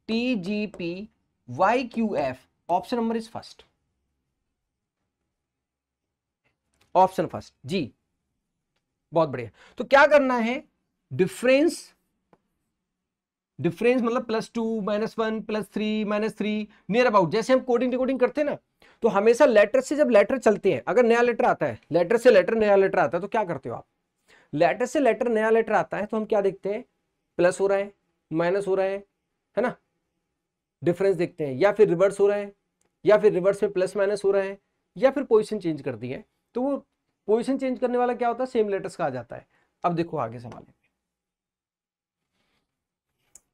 TGP, YQF। Option number is first, option first जी, बहुत बढ़िया। तो क्या करना है, डिफरेंस, डिफरेंस मतलब +2, -1, +3, -3, नियर अबाउट। जैसे हम कोडिंग डिकोडिंग करते हैं ना, तो हमेशा लेटर से जब लेटर चलते हैं, अगर नया लेटर आता है, लेटर से लेटर नया लेटर आता है, तो क्या करते हो आप, लेटर से लेटर नया लेटर आता है तो हम क्या देखते हैं, प्लस हो रहा है, माइनस हो रहा है ना, डिफरेंस देखते हैं, या फिर रिवर्स हो रहा है, या फिर रिवर्स में प्लस माइनस हो रहा है, या फिर पोजीशन चेंज कर दी है। तो वो पोजीशन चेंज करने वाला क्या होता है, सेम लेटर्स का आ जाता है। अब देखो आगे सवाल है,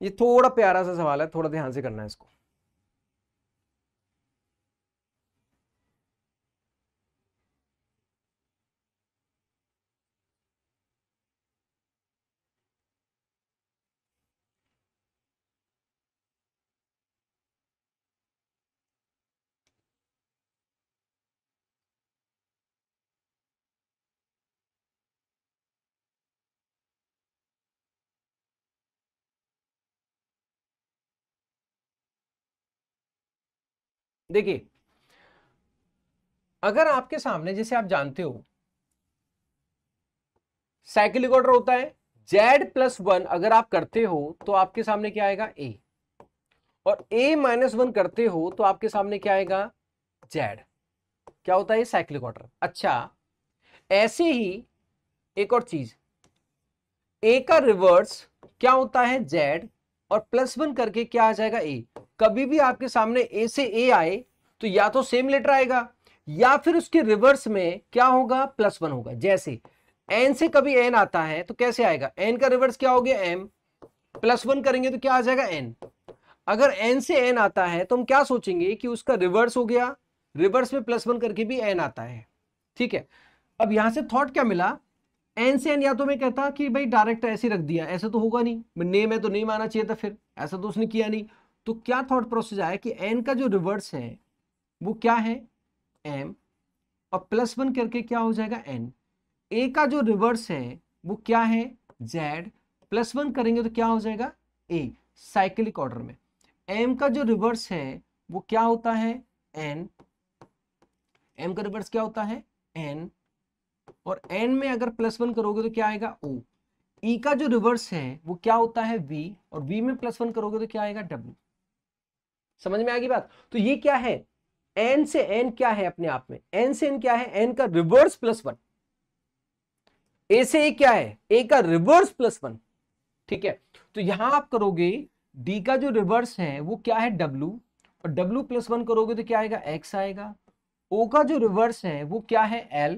ये थोड़ा प्यारा सा सवाल है, थोड़ा ध्यान से करना है इसको। देखिए, अगर आपके सामने, जैसे आप जानते हो साइक्लिक ऑर्डर होता है, Z+1 अगर आप करते हो तो आपके सामने क्या आएगा, A, और A-1 करते हो तो आपके सामने क्या आएगा, Z। क्या होता है, साइक्लिक ऑर्डर। अच्छा, ऐसे ही एक और चीज, A का रिवर्स क्या होता है, Z, और +1 करके क्या आ जाएगा, A। कभी भी आपके सामने A से A आए तो या तो सेम लेटर आएगा, या फिर उसके रिवर्स में क्या होगा, +1 होगा। जैसे N से कभी N आता है तो कैसे आएगा, N का रिवर्स क्या हो गया, M, +1 करेंगे तो क्या आ जाएगा, N। अगर N से N आता है तो हम क्या सोचेंगे कि उसका रिवर्स हो गया, रिवर्स में +1 करके भी N आता है, ठीक है। अब यहां से थॉट क्या मिला, N से N, या तो मैं कहता कि भाई डायरेक्ट ऐसे रख दिया, ऐसा तो होगा नहीं, नेम है तो नहीं माना चाहिए था, फिर ऐसा तो उसने किया नहीं। तो क्या थॉट प्रोसेस आया कि N का जो रिवर्स है वो क्या है, M, और +1 करके क्या हो जाएगा, N। A का जो रिवर्स है वो क्या है, Z, +1 करेंगे तो क्या हो जाएगा, A, साइक्लिक ऑर्डर में। M का जो रिवर्स है वो क्या होता है, N, M का रिवर्स क्या होता है, N, और N में अगर +1 करोगे तो क्या आएगा, O। E का जो रिवर्स है वो क्या होता है, V, और V में +1 करोगे तो क्या आएगा, W। समझ में आ गई बात? तो ये क्या है, N से N क्या है अपने आप में, N से N क्या है, N का रिवर्स +1। A से A क्या है, A का रिवर्स +1, ठीक है। तो यहां आप करोगे, D का जो रिवर्स है वो क्या है, W, और W +1 करोगे तो क्या आएगा, X आएगा। O का जो रिवर्स है वो क्या है, L,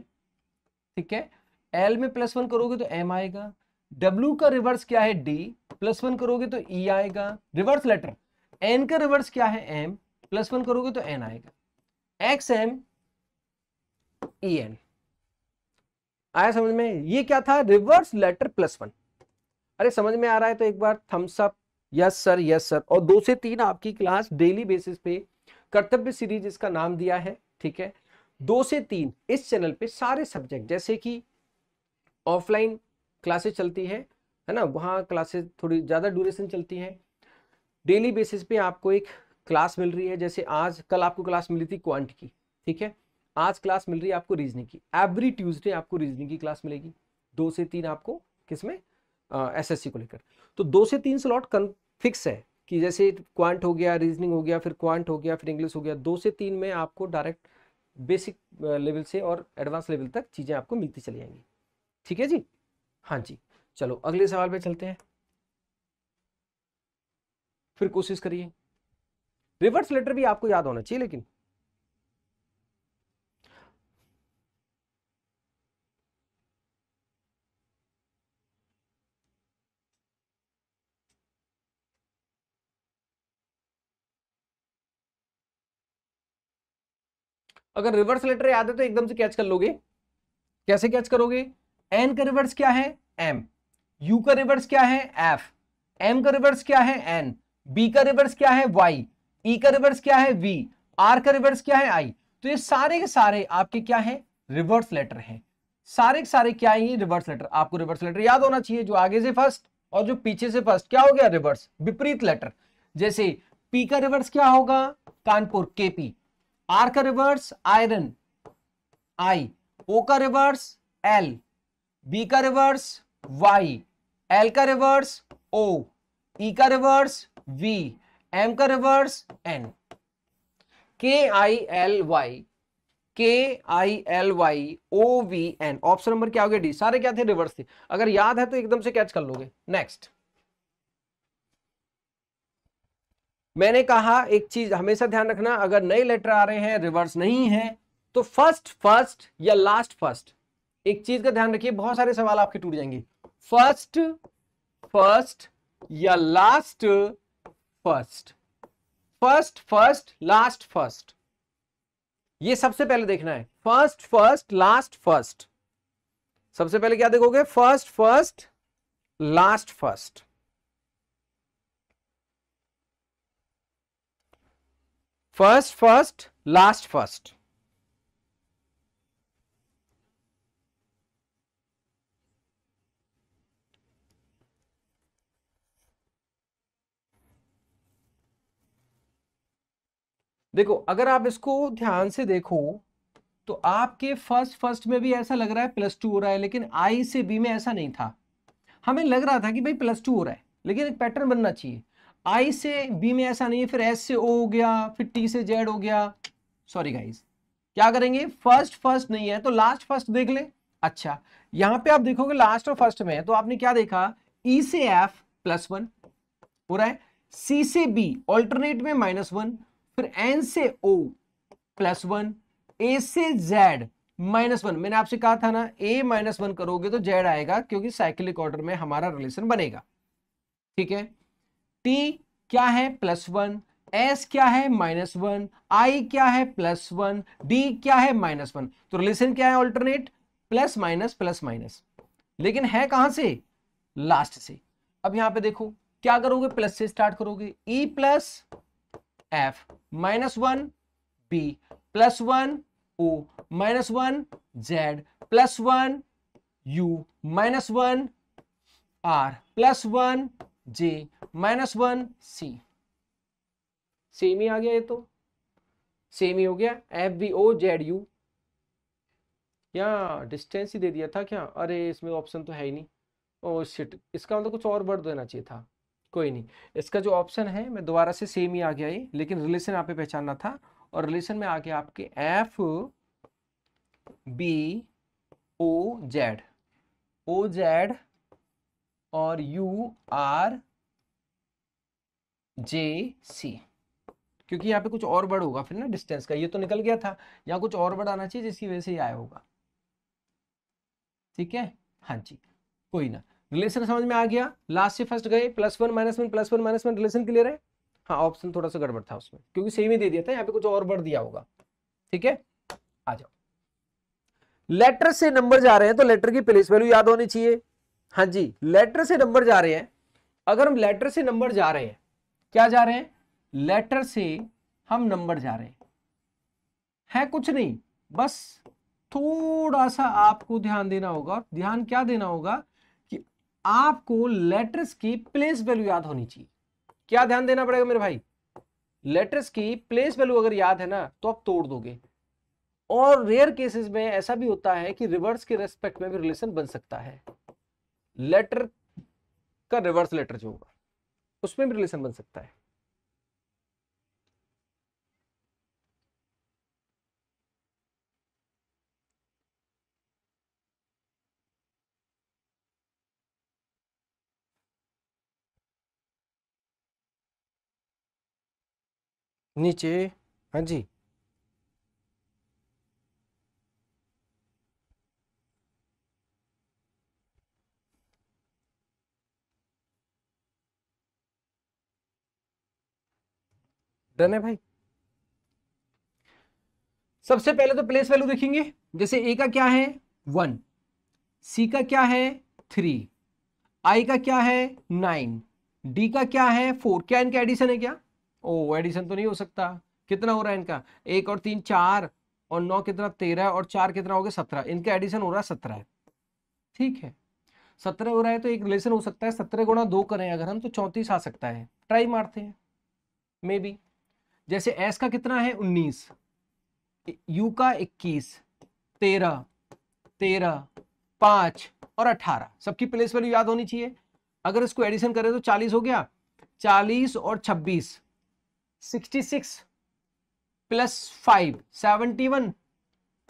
ठीक है। L में +1 करोगे तो M आएगा, W का रिवर्स क्या है D, +1 करोगे तो E आएगा, रिवर्स लेटर। N का रिवर्स क्या है M, +1 करोगे तो N आएगा, XM EN। आया समझ में? ये क्या था? Reverse letter +1। अरे समझ में आ रहा है तो एक बार thumbs up, yes sir yes sir. और 2 से 3 आपकी क्लास डेली बेसिस पे कर्तव्य सीरीज इसका नाम दिया है, ठीक है। 2 से 3 इस चैनल पे सारे सब्जेक्ट, जैसे कि ऑफलाइन क्लासेस चलती है ना, वहाँ क्लासेस थोड़ी ज़्यादा ड्यूरेशन चलती है। डेली बेसिस पे आपको एक क्लास मिल रही है, जैसे आज कल आपको क्लास मिली थी क्वांट की, ठीक है। आज क्लास मिल रही है आपको रीजनिंग की। एवरी ट्यूसडे आपको रीजनिंग की क्लास मिलेगी 2 से 3 आपको, किसमें? एसएससी को लेकर। तो 2 से 3 स्लॉट फिक्स है कि जैसे क्वांट हो गया, रीजनिंग हो गया, फिर क्वांट हो गया, फिर इंग्लिश हो गया। 2 से 3 में आपको डायरेक्ट बेसिक लेवल से और एडवांस लेवल तक चीज़ें आपको मिलती चली जाएंगी, ठीक है जी। हाँ जी, चलो अगले सवाल पे चलते हैं, फिर कोशिश करिए। रिवर्स लेटर भी आपको याद होना चाहिए लेकिन। अगर रिवर्स लेटर याद है तो एकदम से कैच कर लोगे। कैसे कैच करोगे? एन का रिवर्स क्या है? एम। यू का रिवर्स क्या है? एफ। एम का रिवर्स क्या है? एन। बी का रिवर्स क्या है? वाई। ई का रिवर्स क्या है? वी। आर का रिवर्स क्या है? आई। तो ये सारे के सारे आपके क्या है? रिवर्स लेटर हैं। सारे के सारे क्या है? ये रिवर्स लेटर। आपको रिवर्स लेटर याद होना चाहिए, जो आगे से फर्स्ट और जो पीछे से फर्स्ट क्या हो गया? रिवर्स, विपरीत लेटर। जैसे पी का रिवर्स क्या होगा? कानपुर, केपी। आर का रिवर्स आयरन, आई। ओ का रिवर्स एल। बी का रिवर्स वाई। एल का रिवर्स ओ। ई का रिवर्स वी। एम का reverse N. K I L Y, K I L Y O V N. Option number क्या हो गया? D. सारे क्या थे? रिवर्स थे। अगर याद है तो एकदम से कैच कर लोगे। नेक्स्ट, मैंने कहा एक चीज हमेशा ध्यान रखना, अगर नए लेटर आ रहे हैं, रिवर्स नहीं है, तो फर्स्ट फर्स्ट या लास्ट फर्स्ट। एक चीज का ध्यान रखिए, बहुत सारे सवाल आपके टूट जाएंगे। फर्स्ट फर्स्ट या last first, first first last first, ये सबसे पहले देखना है। फर्स्ट फर्स्ट लास्ट फर्स्ट, सबसे पहले क्या देखोगे? First first last first. First first last first. देखो अगर आप इसको ध्यान से देखो तो आपके फर्स्ट फर्स्ट में भी ऐसा लग रहा है +2 हो रहा है, लेकिन आई से बी में ऐसा नहीं था। हमें लग रहा था कि भाई +2 हो रहा है, लेकिन एक पैटर्न बनना चाहिए। आई से बी में ऐसा नहीं है, फिर एस से ओ हो गया, फिर टी से जेड हो गया। सॉरी गाइस, क्या करेंगे? फर्स्ट फर्स्ट नहीं है तो लास्ट फर्स्ट देख ले। अच्छा, यहां पे आप देखोगे लास्ट और फर्स्ट में है, तो आपने क्या देखा? ई से एफ +1 हो रहा है, सी से बी ऑल्टरनेट में -1, फिर एन से ओ +1, ए से जेड -1। मैंने आपसे कहा था ना, ए -1 करोगे तो जेड आएगा, क्योंकि साइक्लिक ऑर्डर में हमारा रिलेशन बनेगा, ठीक है। टी क्या है? +1। एस क्या है? -1। आई क्या है? +1। डी क्या है? -1। तो रिलेशन क्या है? Alternate, plus minus plus minus, लेकिन है कहां से? लास्ट से। अब यहां पे देखो क्या करोगे? प्लस से स्टार्ट करोगे। E plus F -1 B +1 O -1 Z +1 U -1 R +1 J -1 C. Same ही आ गया, ये तो सेम ही हो गया। F B O Z U. क्या डिस्टेंस ही दे दिया था क्या? अरे इसमें ऑप्शन तो है ही नहीं। ओ शिट, इसका मतलब कुछ और वर्ड देना चाहिए था। कोई नहीं, इसका जो ऑप्शन है, मैं दोबारा से सेम ही आ गया ये, लेकिन रिलेशन आप पे पहचानना था। और रिलेशन में आ गया आपके F B O Z, O Z और यू आर जे सी। क्योंकि यहाँ पे कुछ और वर्ड होगा फिर ना डिस्टेंस का, ये तो निकल गया था, यहाँ कुछ और वर्ड आना चाहिए जिसकी वजह से ये आया होगा। ठीक है, हाँ जी, कोई ना, रिलेशन समझ में आ गया, लास्ट से फर्स्ट गए, +1 -1 +1 -1 रिलेशन क्लियर है। हाँ, ऑप्शन थोड़ा सा गड़बड़ था उसमें, क्योंकि सेम ही दे दिया था, यहाँ पे कुछ और वर्ड दिया होगा। ठीक है, आ जाओ। लेटर से नंबर जा रहे हैं तो लेटर की प्लेस वैल्यू याद होनी चाहिए। हाँ जी, लेटर से नंबर जा रहे हैं, अगर हम लेटर से नंबर जा रहे हैं, क्या जा रहे हैं, लेटर से हम नंबर जा रहे हैं, है कुछ नहीं, बस थोड़ा सा आपको ध्यान देना होगा। ध्यान क्या देना होगा कि आपको लेटर्स की प्लेस वैल्यू याद होनी चाहिए। क्या ध्यान देना पड़ेगा मेरे भाई, लेटर्स की प्लेस वैल्यू अगर याद है ना तो आप तोड़ दोगे। और रेयर केसेस में ऐसा भी होता है कि रिवर्स के रेस्पेक्ट में भी रिलेशन बन सकता है, लेटर का रिवर्स लेटर जो होगा उसमें भी रिलेशन बन सकता है। नीचे, हाँ जी, डन है भाई। सबसे पहले तो प्लेस वैल्यू देखेंगे, जैसे ए का क्या है 1, सी का क्या है 3, आई का क्या है 9, डी का क्या है 4। क्या इनका एडिशन है क्या, ओ एडिशन तो नहीं हो सकता। कितना हो रहा है इनका, 1 और 3 4 और 9 कितना 13 और 4 कितना हो गया 17, इनका एडिशन हो रहा है 17 है। ठीक है, 17 हो रहा है तो एक रिलेशन हो सकता है 17 गुणा 2 करें अगर हम तो 34 आ सकता है, ट्राई मारते हैं मे बी। जैसे एस का कितना है 19, यू का 21, 13, 13, 5 और 18, सबकी प्लेस वैल्यू याद होनी चाहिए। अगर इसको एडिशन करें तो 40 हो गया, 40 और 26 66 प्लस 5 71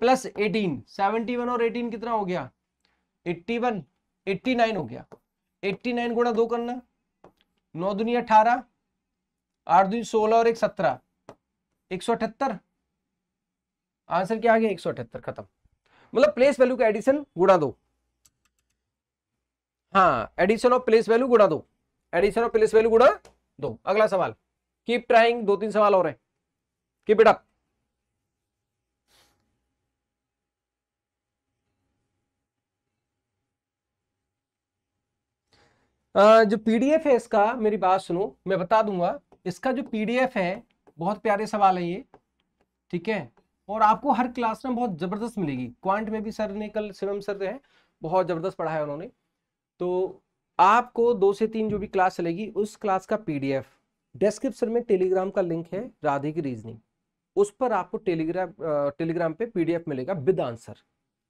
प्लस 18 71 और 18 कितना हो गया 81 89 हो गया। 89 गुणा 2 करना, 9 दूनी 18, 8 दूनी 16 और 1 17, 178। आंसर क्या आ गया 178, खत्म। मतलब प्लेस वैल्यू का एडिशन गुणा 2। हाँ, एडिशन ऑफ प्लेस वैल्यू गुणा 2, एडिशन ऑफ प्लेस वैल्यू गुणा 2। अगला सवाल, कीप ट्राइंग, 2-3 सवाल और हैं, कीप इट अप। जो पीडीएफ है इसका, मेरी बात सुनो, मैं बता दूंगा, इसका जो पीडीएफ है बहुत प्यारे सवाल है ये, ठीक है, और आपको हर क्लास में बहुत जबरदस्त मिलेगी। क्वांट में भी सर ने कल, शिवम सर हैं, बहुत जबरदस्त पढ़ाया उन्होंने। तो आपको 2 से 3 जो भी क्लास चलेगी उस क्लास का पीडीएफ डिस्क्रिप्शन में टेलीग्राम का लिंक है, राधे की रीजनिंग, उस पर आपको टेलीग्राम पे पीडीएफ मिलेगा with answer,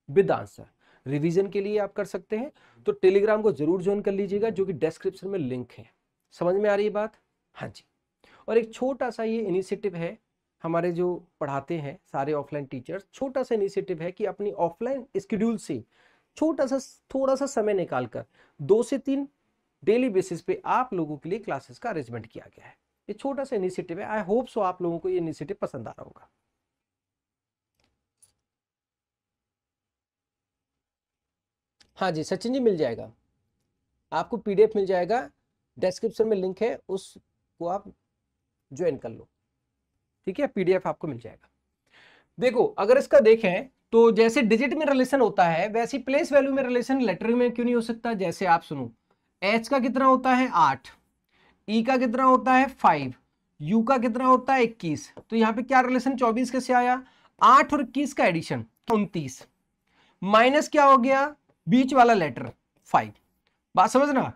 with answer. Revision के लिए आप कर सकते हैं, तो टेलीग्राम को जरूर ज्वाइन कर लीजिएगा, जो कि डिस्क्रिप्शन में लिंक है। समझ में आ रही है बात, हाँ जी। और एक छोटा सा ये इनिशिएटिव है, हमारे जो पढ़ाते हैं सारे ऑफलाइन टीचर्स, छोटा सा इनिशिएटिव है कि अपनी ऑफलाइन स्केड्यूल से छोटा सा थोड़ा सा समय निकालकर 2 से 3 डेली बेसिस पे आप लोगों के लिए क्लासेस का अरेंजमेंट किया गया है। ये छोटा सा इनिशिएटिव है, आई होप सो आप लोगों को ये इनिशिएटिव पसंद आ रहा होगा। हाँ जी सचिन जी, मिल जाएगा आपको, पीडीएफ मिल जाएगा, डिस्क्रिप्शन में लिंक है, उसको आप ज्वाइन कर लो, ठीक है, पीडीएफ आपको मिल जाएगा। देखो अगर इसका देखें तो जैसे डिजिट में रिलेशन होता है वैसे प्लेस वैल्यू में रिलेशन लेटर में क्यों नहीं हो सकता। जैसे आप सुनो, एच का कितना होता है 8, ई का कितना होता है 5, यू का कितना होता है 21, तो यहाँ पे क्या रिलेशन 24 कैसे आया, 8 और 21 का एडिशन 29, माइनस क्या हो गया बीच वाला लेटर 5। बात समझना,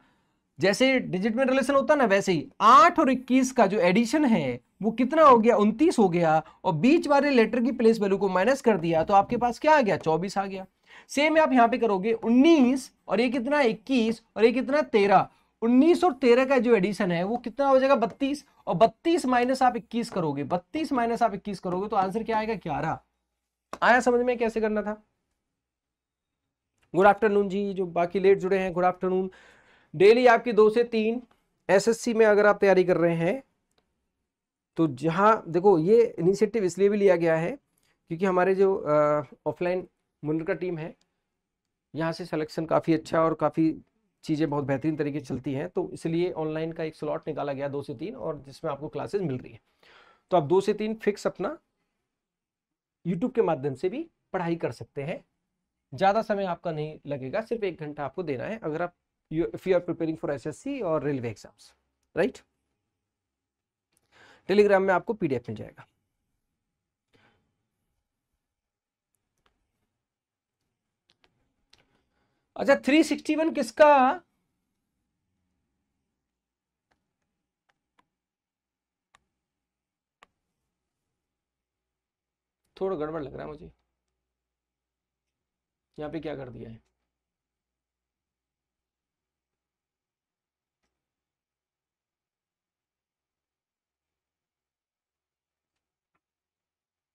जैसे डिजिट में रिलेशन होता है ना वैसे ही 8 और 21 का जो एडिशन है वो कितना हो गया 29 हो गया, और बीच वाले लेटर की प्लेस वैल्यू को माइनस कर दिया तो आपके पास क्या आ गया 24 आ गया। सेम आप यहां पे करोगे 19 और ये कितना 21 और ये कितना 13, 19 और 13 का जो एडिशन है वो कितना हो जाएगा 32, और 32 माइनस आप 21 करोगे, 32 माइनस आप 21 करोगे तो आंसर क्या आएगा 11। आया समझ में कैसे करना था। गुड आफ्टरनून जी, जो बाकी लेट जुड़े हैं गुड आफ्टरनून। डेली आपकी 2 से 3 एसएससी में अगर आप तैयारी कर रहे हैं तो जहां देखो ये इनिशिएटिव इसलिए भी लिया गया है क्योंकि हमारे जो ऑफलाइन मुनर का टीम है यहाँ से सिलेक्शन काफ़ी अच्छा और काफ़ी चीज़ें बहुत बेहतरीन तरीके से चलती हैं, तो इसलिए ऑनलाइन का एक स्लॉट निकाला गया 2 से 3 और जिसमें आपको क्लासेस मिल रही है। तो आप 2 से 3 फिक्स अपना यूट्यूब के माध्यम से भी पढ़ाई कर सकते हैं। ज़्यादा समय आपका नहीं लगेगा, सिर्फ 1 घंटा आपको देना है अगर आप if you are preparing for SSC और रेलवे एग्जाम्स, राइट। टेलीग्राम में आपको पीडीएफ मिल जाएगा। अच्छा 361 किसका? थोड़ा गड़बड़ लग रहा है मुझे, यहाँ पे क्या कर दिया है?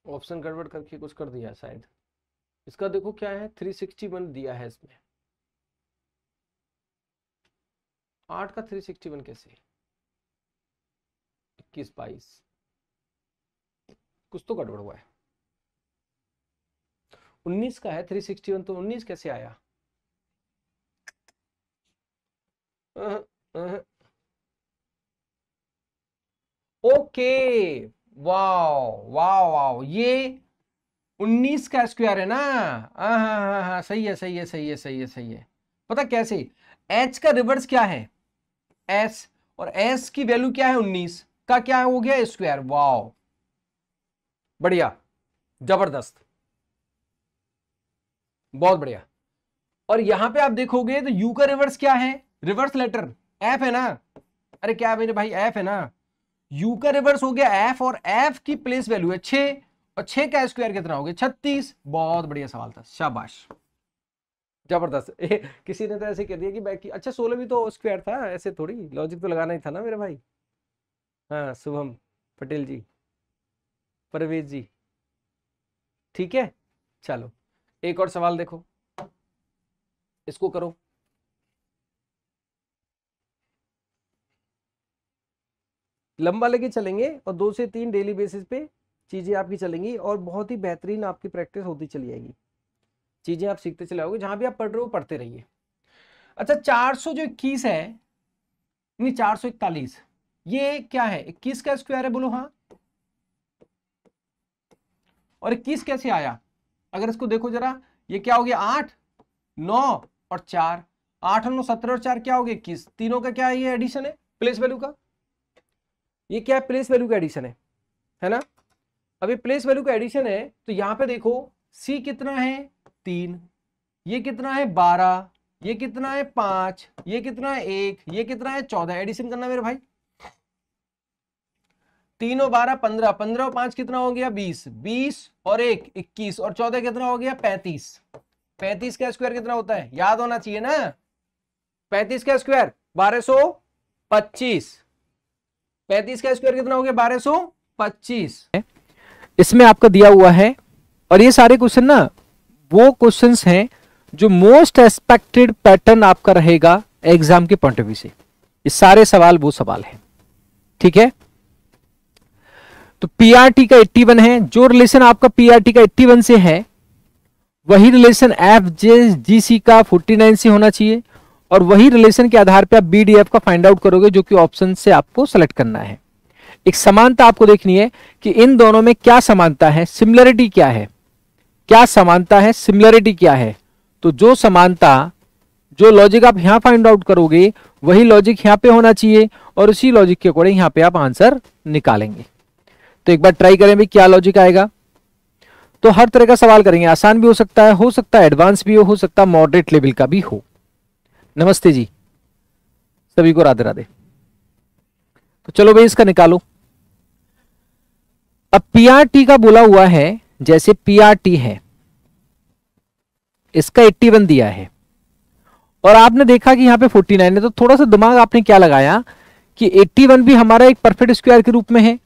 ऑप्शन गड़बड़ करके कुछ कर दिया है शायद। इसका देखो क्या है, 361 दिया है इसमें। 8 का 361 कैसे? 21 22 कुछ तो गड़बड़ हुआ है। 19 का है 361, तो 19 कैसे आया? ओके, वाओ वाओ वाओ, ये 19 का स्क्वायर है ना। हाँ हाँ हाँ, सही है सही है सही है सही है सही है। पता कैसे? h का रिवर्स क्या है? s, और s की वैल्यू क्या है? 19 का क्या हो गया? स्क्वायर। वाओ, बढ़िया, जबरदस्त, बहुत बढ़िया। और यहां पे आप देखोगे तो u का रिवर्स क्या है? रिवर्स लेटर f है ना। अरे क्या मेरे भाई, f है ना। u का रिवर्स हो गया f, और f की प्लेस वैल्यू है 6, और 6 का स्क्वायर कितना हो गया? 36। बहुत बढ़िया सवाल था, शाबाश, जबरदस्त। किसी ने तो ऐसे कह दिया कि बैक की, अच्छा 16 भी तो स्क्वायर था, ऐसे थोड़ी, लॉजिक तो लगाना ही था ना मेरे भाई। हाँ, शुभम पटेल जी, परवेज जी, ठीक है। चलो एक और सवाल देखो, इसको करो। लंबा लेके चलेंगे और 2 से 3 डेली बेसिस पे चीजें आपकी चलेंगी और बहुत ही बेहतरीन आपकी प्रैक्टिस होती चली जाएगी, चीजें आप सीखते चले आओगे। जहां भी आप पढ़ रहे हो पढ़ते रहिए। अच्छा 421 है, नहीं 441, ये क्या है? 21 का स्क्वायर है, बोलो हाँ। और 21 कैसे आया? अगर इसको देखो जरा, ये क्या हो गया? 8 9 और 4, 8 और 9 17 और 4 क्या हो गया? 21। तीनों का क्या है? ये एडिशन है प्लेस वैल्यू का। ये क्या है? प्लेस वैल्यू का एडिशन है ना। अब ये प्लेस वैल्यू का एडिशन है, तो यहां पे देखो c कितना है? 3, ये कितना है? 12, ये कितना है? 5, ये कितना है? 1, ये कितना है? 14। एडिशन करना मेरे भाई। 3 और 12 15, 15 और 5 कितना हो गया? 20, 20 और 1 21, और 14 कितना हो गया? 35। 35 का स्क्वायर कितना होता है? याद होना चाहिए ना। 35 का स्क्वायर 1225। 35 का स्क्वायर कितना हो गया? 1225। इसमें आपका दिया हुआ है, और ये सारे क्वेश्चन ना वो क्वेश्चंस हैं जो मोस्ट एक्सपेक्टेड पैटर्न आपका रहेगा एग्जाम के पॉइंट ऑफ व्यू से। ये सारे सवाल वो सवाल हैं, ठीक है। तो पीआरटी का 81 है, जो रिलेशन आपका पीआरटी का 81 से है वही रिलेशन एफजेजीसी का 49 से होना चाहिए, और वही रिलेशन के आधार पे आप बीडीएफ का फाइंड आउट करोगे, जो कि ऑप्शन से आपको सेलेक्ट करना है। एक समानता आपको देखनी है कि इन दोनों में क्या समानता है, सिमिलरिटी क्या है, क्या समानता है, सिमिलरिटी क्या है। तो जो समानता, जो लॉजिक आप यहां फाइंड आउट करोगे वही लॉजिक यहां पे होना चाहिए, और उसी लॉजिक के अकॉर्डिंग यहां पे आप आंसर निकालेंगे। तो एक बार ट्राई करें भी क्या लॉजिक आएगा। तो हर तरह का सवाल करेंगे, आसान भी हो सकता है एडवांस भी हो सकता है मॉडरेट लेवल का भी हो। नमस्ते जी, सभी को राधे राधे। तो चलो भाई इसका निकालो। अब पीआरटी का बोला हुआ है, जैसे पीआरटी है इसका 81 दिया है, और आपने देखा कि यहां पे 49 है, तो थोड़ा सा दिमाग आपने क्या लगाया कि 81 भी हमारा एक परफेक्ट स्क्वायर के रूप में है,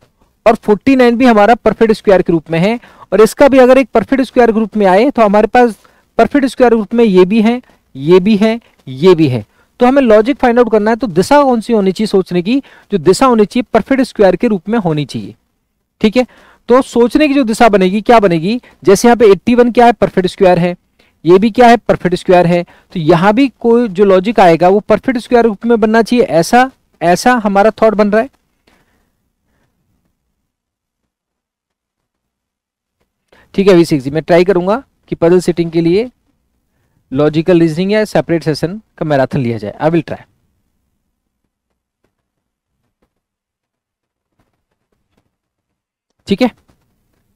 और 49 भी हमारा परफेक्ट स्क्वायर के रूप में है, और इसका भी अगर एक परफेक्ट स्क्वायर के रूप में आए तो हमारे पास परफेक्ट स्क्वायर के रूप में ये भी है, ये भी है, ये भी है। तो हमें लॉजिक फाइंड आउट करना है, तो दिशा कौन सी होनी चाहिए सोचने की? जो दिशा होनी चाहिए परफेक्ट स्क्वायर के रूप में होनी चाहिए, ठीक है। तो सोचने की जो दिशा बनेगी क्या बनेगी? जैसे यहां पे 81 क्या है? परफेक्ट स्क्वायर है। ये भी क्या है, परफेक्ट स्क्वायर है। तो यहां भी कोई जो लॉजिक आएगा वो परफेक्ट स्क्वायर रूप में बनना चाहिए, ऐसा ऐसा हमारा थॉट बन रहा है। ठीक है V6 जी, मैं ट्राई करूंगा कि पजल सेटिंग के लिए लॉजिकल रीजनिंग या सेपरेट सेशन का मैराथन लिया जाए। I will try. ठीक है,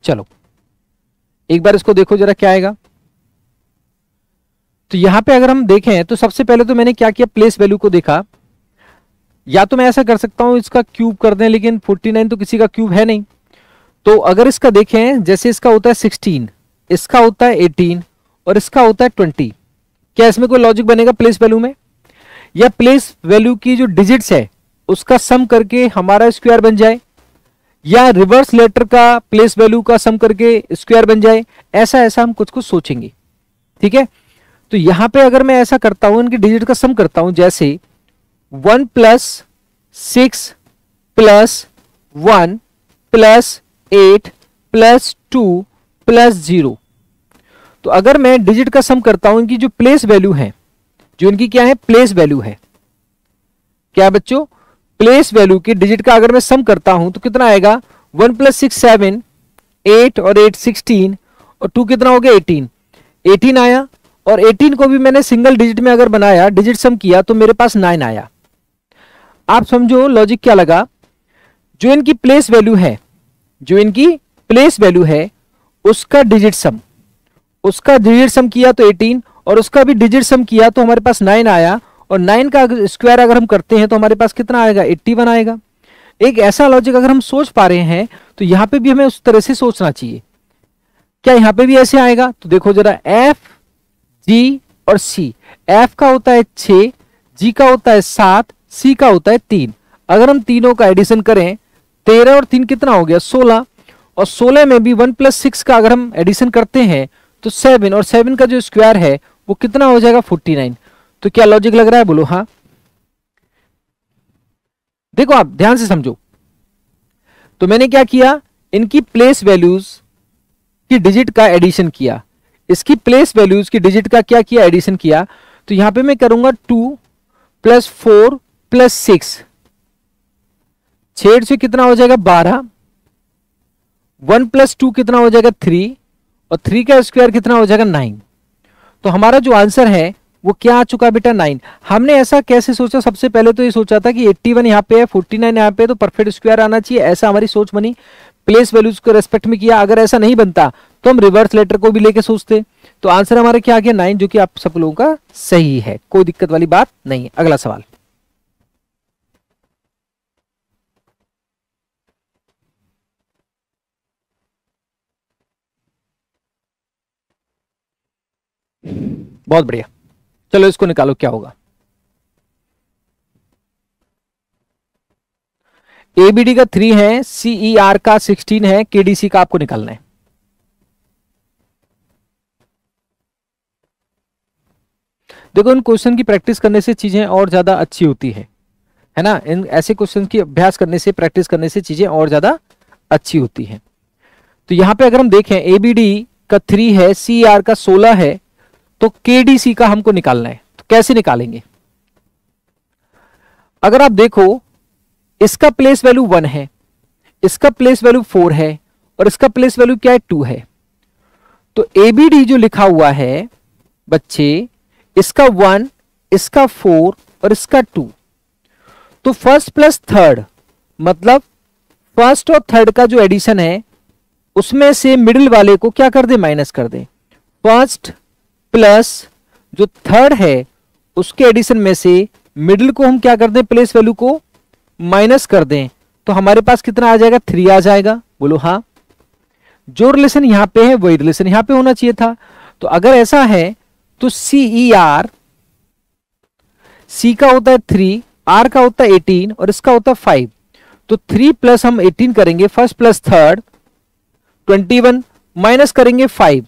चलो एक बार इसको देखो जरा क्या आएगा। तो यहां पे अगर हम देखें तो सबसे पहले तो मैंने क्या किया, प्लेस वैल्यू को देखा। या तो मैं ऐसा कर सकता हूं इसका क्यूब कर दें, लेकिन 49 तो किसी का क्यूब है नहीं। तो अगर इसका देखें, जैसे इसका होता है 16, इसका होता है 18 और इसका होता है 20, क्या इसमें कोई लॉजिक बनेगा प्लेस वैल्यू में? या प्लेस वैल्यू की जो डिजिट्स है उसका सम करके हमारा स्क्वायर बन जाए, या रिवर्स लेटर का प्लेस वैल्यू का सम करके स्क्वायर बन जाए, ऐसा ऐसा हम कुछ कुछ सोचेंगे। ठीक है, तो यहां पे अगर मैं ऐसा करता हूं, इनकी डिजिट का सम करता हूं, जैसे 1 + 6 + 1 + 8 + 2 + 0। तो अगर मैं डिजिट का सम करता हूं, इनकी जो प्लेस वैल्यू है, जो इनकी क्या है, प्लेस वैल्यू है, क्या बच्चों, प्लेस वैल्यू की डिजिट का अगर मैं सम करता हूं तो कितना आएगा, 1 + 6 7, 8 और 8 16 और 2 कितना हो गया, 18, 18 आया। और 18 को भी मैंने सिंगल डिजिट में अगर बनाया, डिजिट सम किया, तो मेरे पास 9 आया। आप समझो लॉजिक क्या लगा, जो इनकी प्लेस वैल्यू है, जो इनकी प्लेस वैल्यू है उसका डिजिट सम, उसका डिजिट सम किया तो 18 और उसका भी डिजिट सम किया तो हमारे पास 9 आया। और 9 का स्क्वायर अगर हम करते हैं तो हमारे पास कितना आएगा, 81 आएगा। एक ऐसा लॉजिक अगर हम सोच पा रहे हैं तो यहां पे भी हमें उस तरह से सोचना चाहिए। क्या यहां पे भी ऐसे आएगा? तो देखो जरा, एफ, जी और सी। एफ का होता है 6, जी का होता है 7, सी का होता है 3। अगर हम तीनों का एडिशन करें, 13 और 3 कितना हो गया, 16। और 16 में भी 1 + 6 का अगर हम एडिशन करते हैं तो 7, और 7 का जो स्क्वायर है वो कितना हो जाएगा, 49। तो क्या लॉजिक लग रहा है, बोलो हाँ। देखो आप ध्यान से समझो, तो मैंने क्या किया, इनकी प्लेस वैल्यूज की डिजिट का एडिशन किया, इसकी प्लेस वैल्यूज की डिजिट का क्या किया, एडिशन किया। तो यहां पे मैं करूंगा 2 + 4 + 6, 6 से कितना हो जाएगा, 12। 1 + 2 कितना हो जाएगा, 3, और 3 का स्क्वायर कितना हो जाएगा, 9। तो हमारा जो आंसर है वो क्या आ चुका बेटा, 9। हमने ऐसा कैसे सोचा, सबसे पहले तो ये सोचा था कि 81 यहाँ पे है, 49 यहाँ पे, तो परफेक्ट स्क्वायर आना चाहिए, ऐसा हमारी सोच बनी। प्लेस वैल्यूज को रेस्पेक्ट में किया। अगर ऐसा नहीं बनता तो हम रिवर्स लेटर को भी लेके सोचते। तो आंसर हमारा क्या आ गया, 9, जो कि आप सब लोगों का सही है, कोई दिक्कत वाली बात नहीं है। अगला सवाल, बहुत बढ़िया, चलो इसको निकालो क्या होगा। एबीडी का 3 है, सीईआर का 16 है, केडीसी का आपको निकालना है। देखो इन क्वेश्चन की प्रैक्टिस करने से चीजें और ज्यादा अच्छी होती है ना। इन ऐसे क्वेश्चन की अभ्यास करने से, प्रैक्टिस करने से चीजें और ज्यादा अच्छी होती हैं। तो यहां पे अगर हम देखें, एबीडी का 3 है, सीईआर का 16 है, तो केडीसी का हमको निकालना है। तो कैसे निकालेंगे? अगर आप देखो, इसका प्लेस वैल्यू 1 है, इसका प्लेस वैल्यू 4 है, और इसका प्लेस वैल्यू क्या है, 2 है। तो एबीडी जो लिखा हुआ है बच्चे, इसका 1, इसका 4 और इसका 2, तो फर्स्ट प्लस थर्ड, मतलब फर्स्ट और थर्ड का जो एडिशन है उसमें से मिडिल वाले को क्या कर दे, माइनस कर दे। फर्स्ट प्लस जो थर्ड है उसके एडिशन में से मिडिल को हम क्या कर दें, प्लेस वैल्यू को माइनस कर दें, तो हमारे पास कितना आ जाएगा, 3 आ जाएगा। बोलो हाँ। जो रिलेशन यहां पे है वही रिलेशन यहां पे होना चाहिए था। तो अगर ऐसा है तो सीईआर, सी का होता है 3, आर का होता है 18 और इसका होता है 5। तो 3 प्लस हम 18 करेंगे, फर्स्ट प्लस थर्ड 21, माइनस करेंगे 5,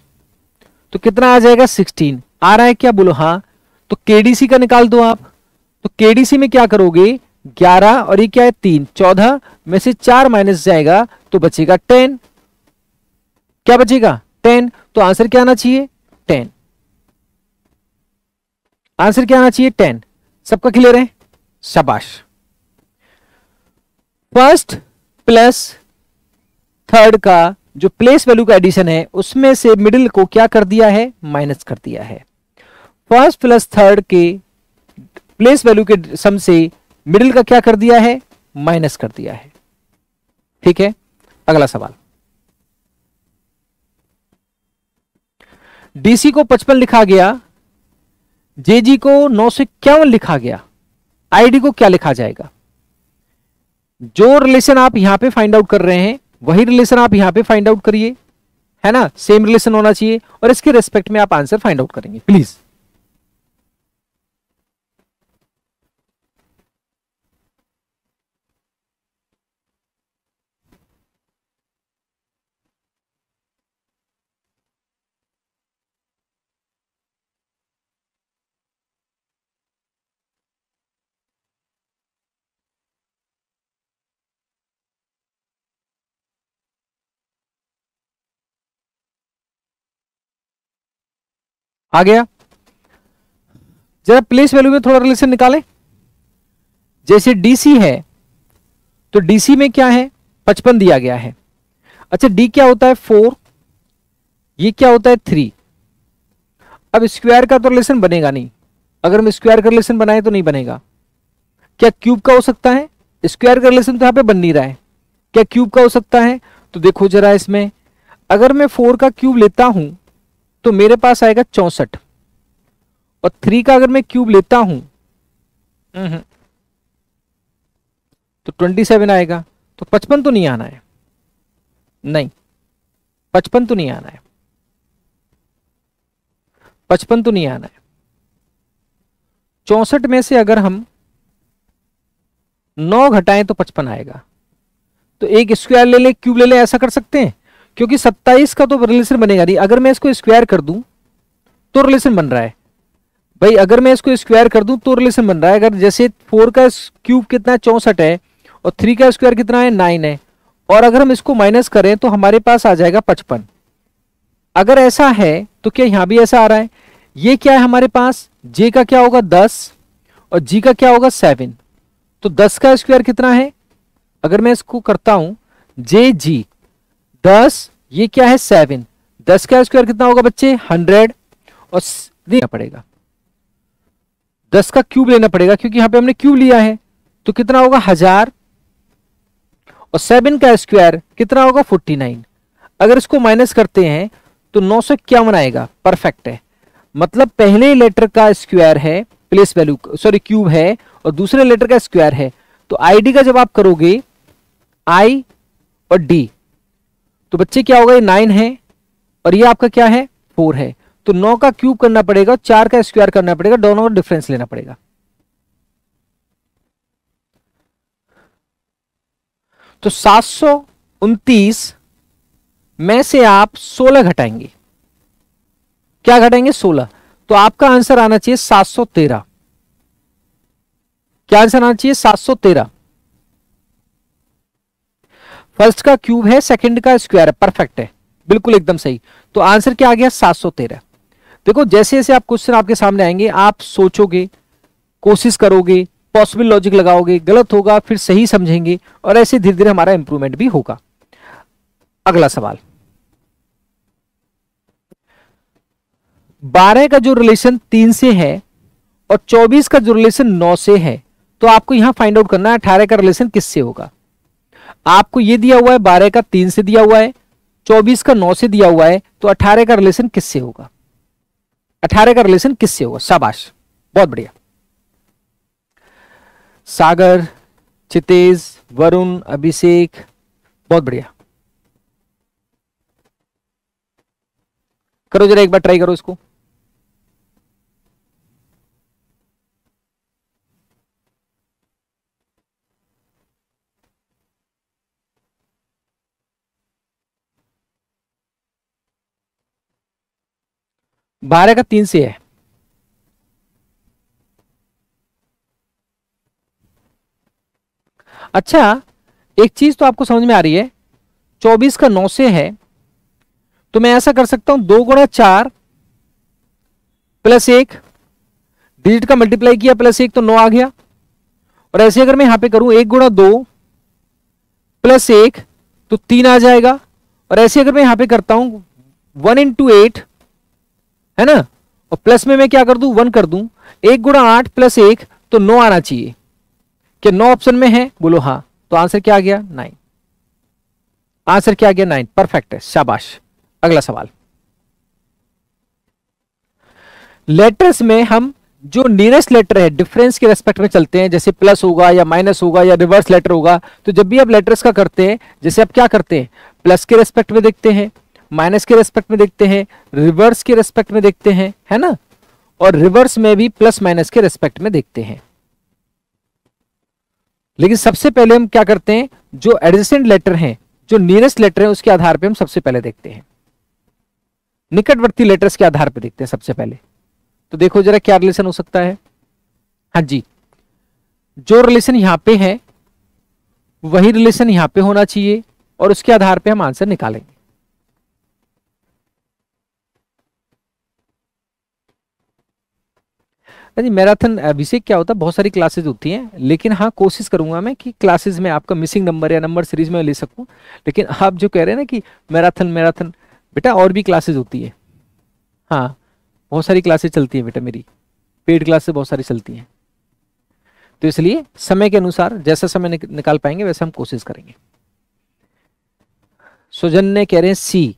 तो कितना आ जाएगा, 16 आ रहा है क्या, बोलो हाँ। तो केडीसी का निकाल दो आप। तो केडीसी में क्या करोगे, 11 और ये क्या है 3, 14 में से 4 माइनस जाएगा तो बचेगा 10। क्या बचेगा, 10। तो आंसर क्या आना चाहिए, 10। आंसर क्या आना चाहिए 10। सबका क्लियर है? शाबाश। फर्स्ट प्लस थर्ड का जो प्लेस वैल्यू का एडिशन है उसमें से मिडिल को क्या कर दिया है? माइनस कर दिया है। फर्स्ट प्लस थर्ड के प्लेस वैल्यू के सम से मिडिल का क्या कर दिया है? माइनस कर दिया है। ठीक है, अगला सवाल। डीसी को 55 लिखा गया, जेजी को 951 लिखा गया, आईडी को क्या लिखा जाएगा? जो रिलेशन आप यहां पे फाइंड आउट कर रहे हैं वही रिलेशन आप यहां पे फाइंड आउट करिए, है ना? सेम रिलेशन होना चाहिए और इसके रेस्पेक्ट में आप आंसर फाइंड आउट करेंगे प्लीज। आ गया? जरा प्लेस वैल्यू में थोड़ा रिलेशन निकालें। जैसे डीसी है तो डीसी में क्या है? 55 दिया गया है। अच्छा, डी क्या होता है? 4। ये क्या होता है? 3। अब स्क्वायर का तो रिलेशन बनेगा नहीं। अगर हम स्क्वायर का रिलेशन बनाए तो नहीं बनेगा। क्या क्यूब का हो सकता है? स्क्वायर का रिलेशन तो यहां पे बन नहीं रहा है। क्या क्यूब का हो सकता है? तो देखो जरा इसमें, अगर मैं 4 का क्यूब लेता हूं तो मेरे पास आएगा 64, और 3 का अगर मैं क्यूब लेता हूं तो 27 आएगा। तो 55 तो नहीं आना है, नहीं 55 तो नहीं आना है, 55 तो नहीं आना है। 64 में से अगर हम 9 घटाएं तो 55 आएगा। तो एक स्क्वायर ले ले, क्यूब ले ले, ऐसा कर सकते हैं, क्योंकि 27 का तो रिलेशन बनेगा नहीं। अगर मैं इसको स्क्वायर कर दूं तो रिलेशन बन रहा है भाई। अगर मैं इसको स्क्वायर कर दूं तो रिलेशन बन रहा है। अगर जैसे 4 का क्यूब कितना है? 64 है, और 3 का स्क्वायर कितना है? 9 है, और अगर हम इसको माइनस करें तो हमारे पास आ जाएगा 55। अगर ऐसा है तो क्या यहां भी ऐसा आ रहा है? ये क्या है हमारे पास? जे का क्या होगा? 10, और जी का क्या होगा? 7। तो 10 का स्क्वायर कितना है? अगर मैं इसको करता हूं जे जी 10, ये क्या है? 7। 10 का स्क्वायर कितना होगा बच्चे? 100, और लेना पड़ेगा 10 का क्यूब लेना पड़ेगा, क्योंकि यहां पे हमने क्यूब लिया है। तो कितना होगा? 1000, और 7 का स्क्वायर कितना होगा? 49। अगर इसको माइनस करते हैं तो 951 आएगा। परफेक्ट है। मतलब पहले लेटर का स्क्वायर है प्लेस वैल्यू, सॉरी क्यूब है, और दूसरे लेटर का स्क्वायर है। तो आईडी का जब आप करोगे आई और डी, तो बच्चे क्या होगा? ये 9 है, और ये आपका क्या है? 4 है। तो 9 का क्यूब करना पड़ेगा, 4 का स्क्वायर करना पड़ेगा, दोनों का डिफरेंस लेना पड़ेगा। तो 729 में से आप 16 घटाएंगे। क्या घटाएंगे? 16। तो आपका आंसर आना चाहिए 713। क्या आंसर आना चाहिए? 713। फर्स्ट का क्यूब है, सेकंड का स्क्वायर है। परफेक्ट है, बिल्कुल एकदम सही। तो आंसर क्या आ गया? 713। देखो जैसे जैसे आप क्वेश्चन आपके सामने आएंगे आप सोचोगे, कोशिश करोगे, पॉसिबल लॉजिक लगाओगे, गलत होगा फिर सही समझेंगे, और ऐसे धीरे धीरे हमारा इंप्रूवमेंट भी होगा। अगला सवाल, 12 का जो रिलेशन 3 से है और 24 का जो रिलेशन 9 से है, तो आपको यहां फाइंड आउट करना है 18 का रिलेशन किससे होगा। आपको यह दिया हुआ है 12 का 3 से दिया हुआ है, 24 का 9 से दिया हुआ है, तो 18 का रिलेशन किससे होगा? 18 का रिलेशन किससे होगा? शाबाश, बहुत बढ़िया। सागर, चितेज, वरुण, अभिषेक, बहुत बढ़िया। करो जरा एक बार ट्राई करो इसको। बारह का 3 से है। अच्छा, एक चीज तो आपको समझ में आ रही है, 24 का 9 से है, तो मैं ऐसा कर सकता हूं 2 गुणा 4 प्लस 1 डिजिट का मल्टीप्लाई किया प्लस 1 तो 9 आ गया। और ऐसे अगर मैं यहां पे करूं 1 गुणा 2 प्लस 1 तो 3 आ जाएगा। और ऐसे अगर मैं यहां पे करता हूं 1 इंटू 8 है ना, और प्लस में मैं क्या कर दूं 1 कर दूं, 1 गुणा 8 प्लस 1 तो 9 आना चाहिए। क्या 9 ऑप्शन में है? बोलो हाँ। तो आंसर क्या आ गया? 9। आंसर क्या आ गया? 9। परफेक्ट है, शाबाश। अगला सवाल, लेटर्स में हम जो नियरेस्ट लेटर है डिफरेंस के रेस्पेक्ट में चलते हैं, जैसे प्लस होगा या माइनस होगा या रिवर्स लेटर होगा। तो जब भी आप लेटर्स का करते हैं, जैसे आप क्या करते हैं, प्लस के रेस्पेक्ट में देखते हैं, माइनस के रेस्पेक्ट में देखते हैं, रिवर्स के रेस्पेक्ट में देखते हैं, है ना, और रिवर्स में भी प्लस माइनस के रेस्पेक्ट में देखते हैं। लेकिन सबसे पहले हम क्या करते हैं, जो एडजेसेंट लेटर हैं, जो नियरेस्ट लेटर है, उसके आधार पे हम सबसे पहले देखते हैं, निकटवर्ती लेटर्स के आधार पे देखते हैं सबसे पहले। तो देखो जरा क्या रिलेशन हो सकता है। हाँ जी, जो रिलेशन यहां पे है वही रिलेशन यहां पे होना चाहिए और उसके आधार पे हम आंसर निकालेंगे। जी मैराथन अभिषेक क्या होता है, बहुत सारी क्लासेस होती हैं, लेकिन हाँ कोशिश करूंगा मैं कि क्लासेस में आपका मिसिंग नंबर या नंबर सीरीज में ले सकूं। लेकिन आप जो कह रहे हैं ना कि मैराथन मैराथन, बेटा और भी क्लासेस होती है। हाँ बहुत सारी क्लासेस चलती है बेटा, मेरी पेड क्लासेस बहुत सारी चलती हैं। तो इसलिए समय के अनुसार जैसा समय निकाल पाएंगे वैसे हम कोशिश करेंगे। सुजन ने कह रहे हैं सी,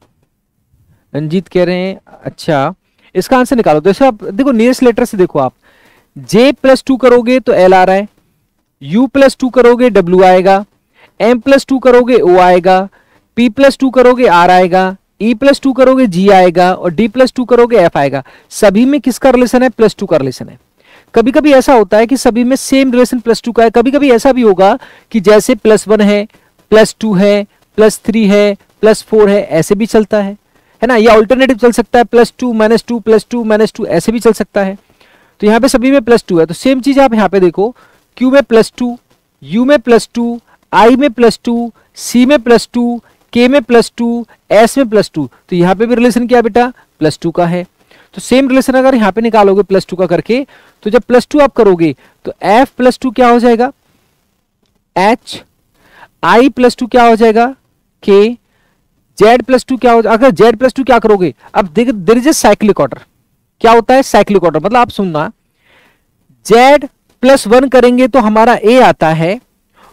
रंजीत कह रहे हैं अच्छा, इसका आंसर निकालो। तो आप देखो नियरेस्ट लेटर से देखो, आप J प्लस 2 करोगे तो L आ रहा है, U प्लस 2 करोगे W आएगा, M प्लस 2 करोगे O आएगा, P प्लस 2 करोगे R आएगा, E प्लस 2 करोगे G आएगा और D प्लस 2 करोगे F आएगा। सभी में किसका रिलेशन है? प्लस 2 का रिलेशन है। कभी कभी ऐसा होता है कि सभी में सेम रिलेशन प्लस 2 का है, कभी कभी ऐसा भी होगा कि जैसे प्लस 1 है, प्लस 2 है, प्लस 3 है, प्लस 4 है, ऐसे भी चलता है ना। या ऑल्टरनेटिव चल सकता है, प्लस 2 माइनस 2 प्लस 2 माइनस 2, ऐसे भी चल सकता है। तो यहाँ पे सभी में प्लस 2 है, तो सेम चीज आप यहाँ पे देखो, Q में प्लस 2, U में प्लस 2, I में प्लस 2, C में प्लस 2, K में प्लस 2, S में प्लस 2। तो यहाँ पे भी रिलेशन क्या बेटा? प्लस 2 का है। तो सेम रिलेशन अगर यहाँ पे निकालोगे प्लस 2 का करके, तो जब प्लस 2 आप करोगे तो F प्लस 2 क्या हो जाएगा? H, I प्लस 2 क्या हो जाएगा? K, Z प्लस 2 क्या हो जाएगा? अगर Z प्लस 2 क्या करोगे, अब there is a cyclic order. क्या होता है साइक्लिक ऑर्डर? मतलब आप सुनना, Z प्लस 1 करेंगे तो हमारा A आता है,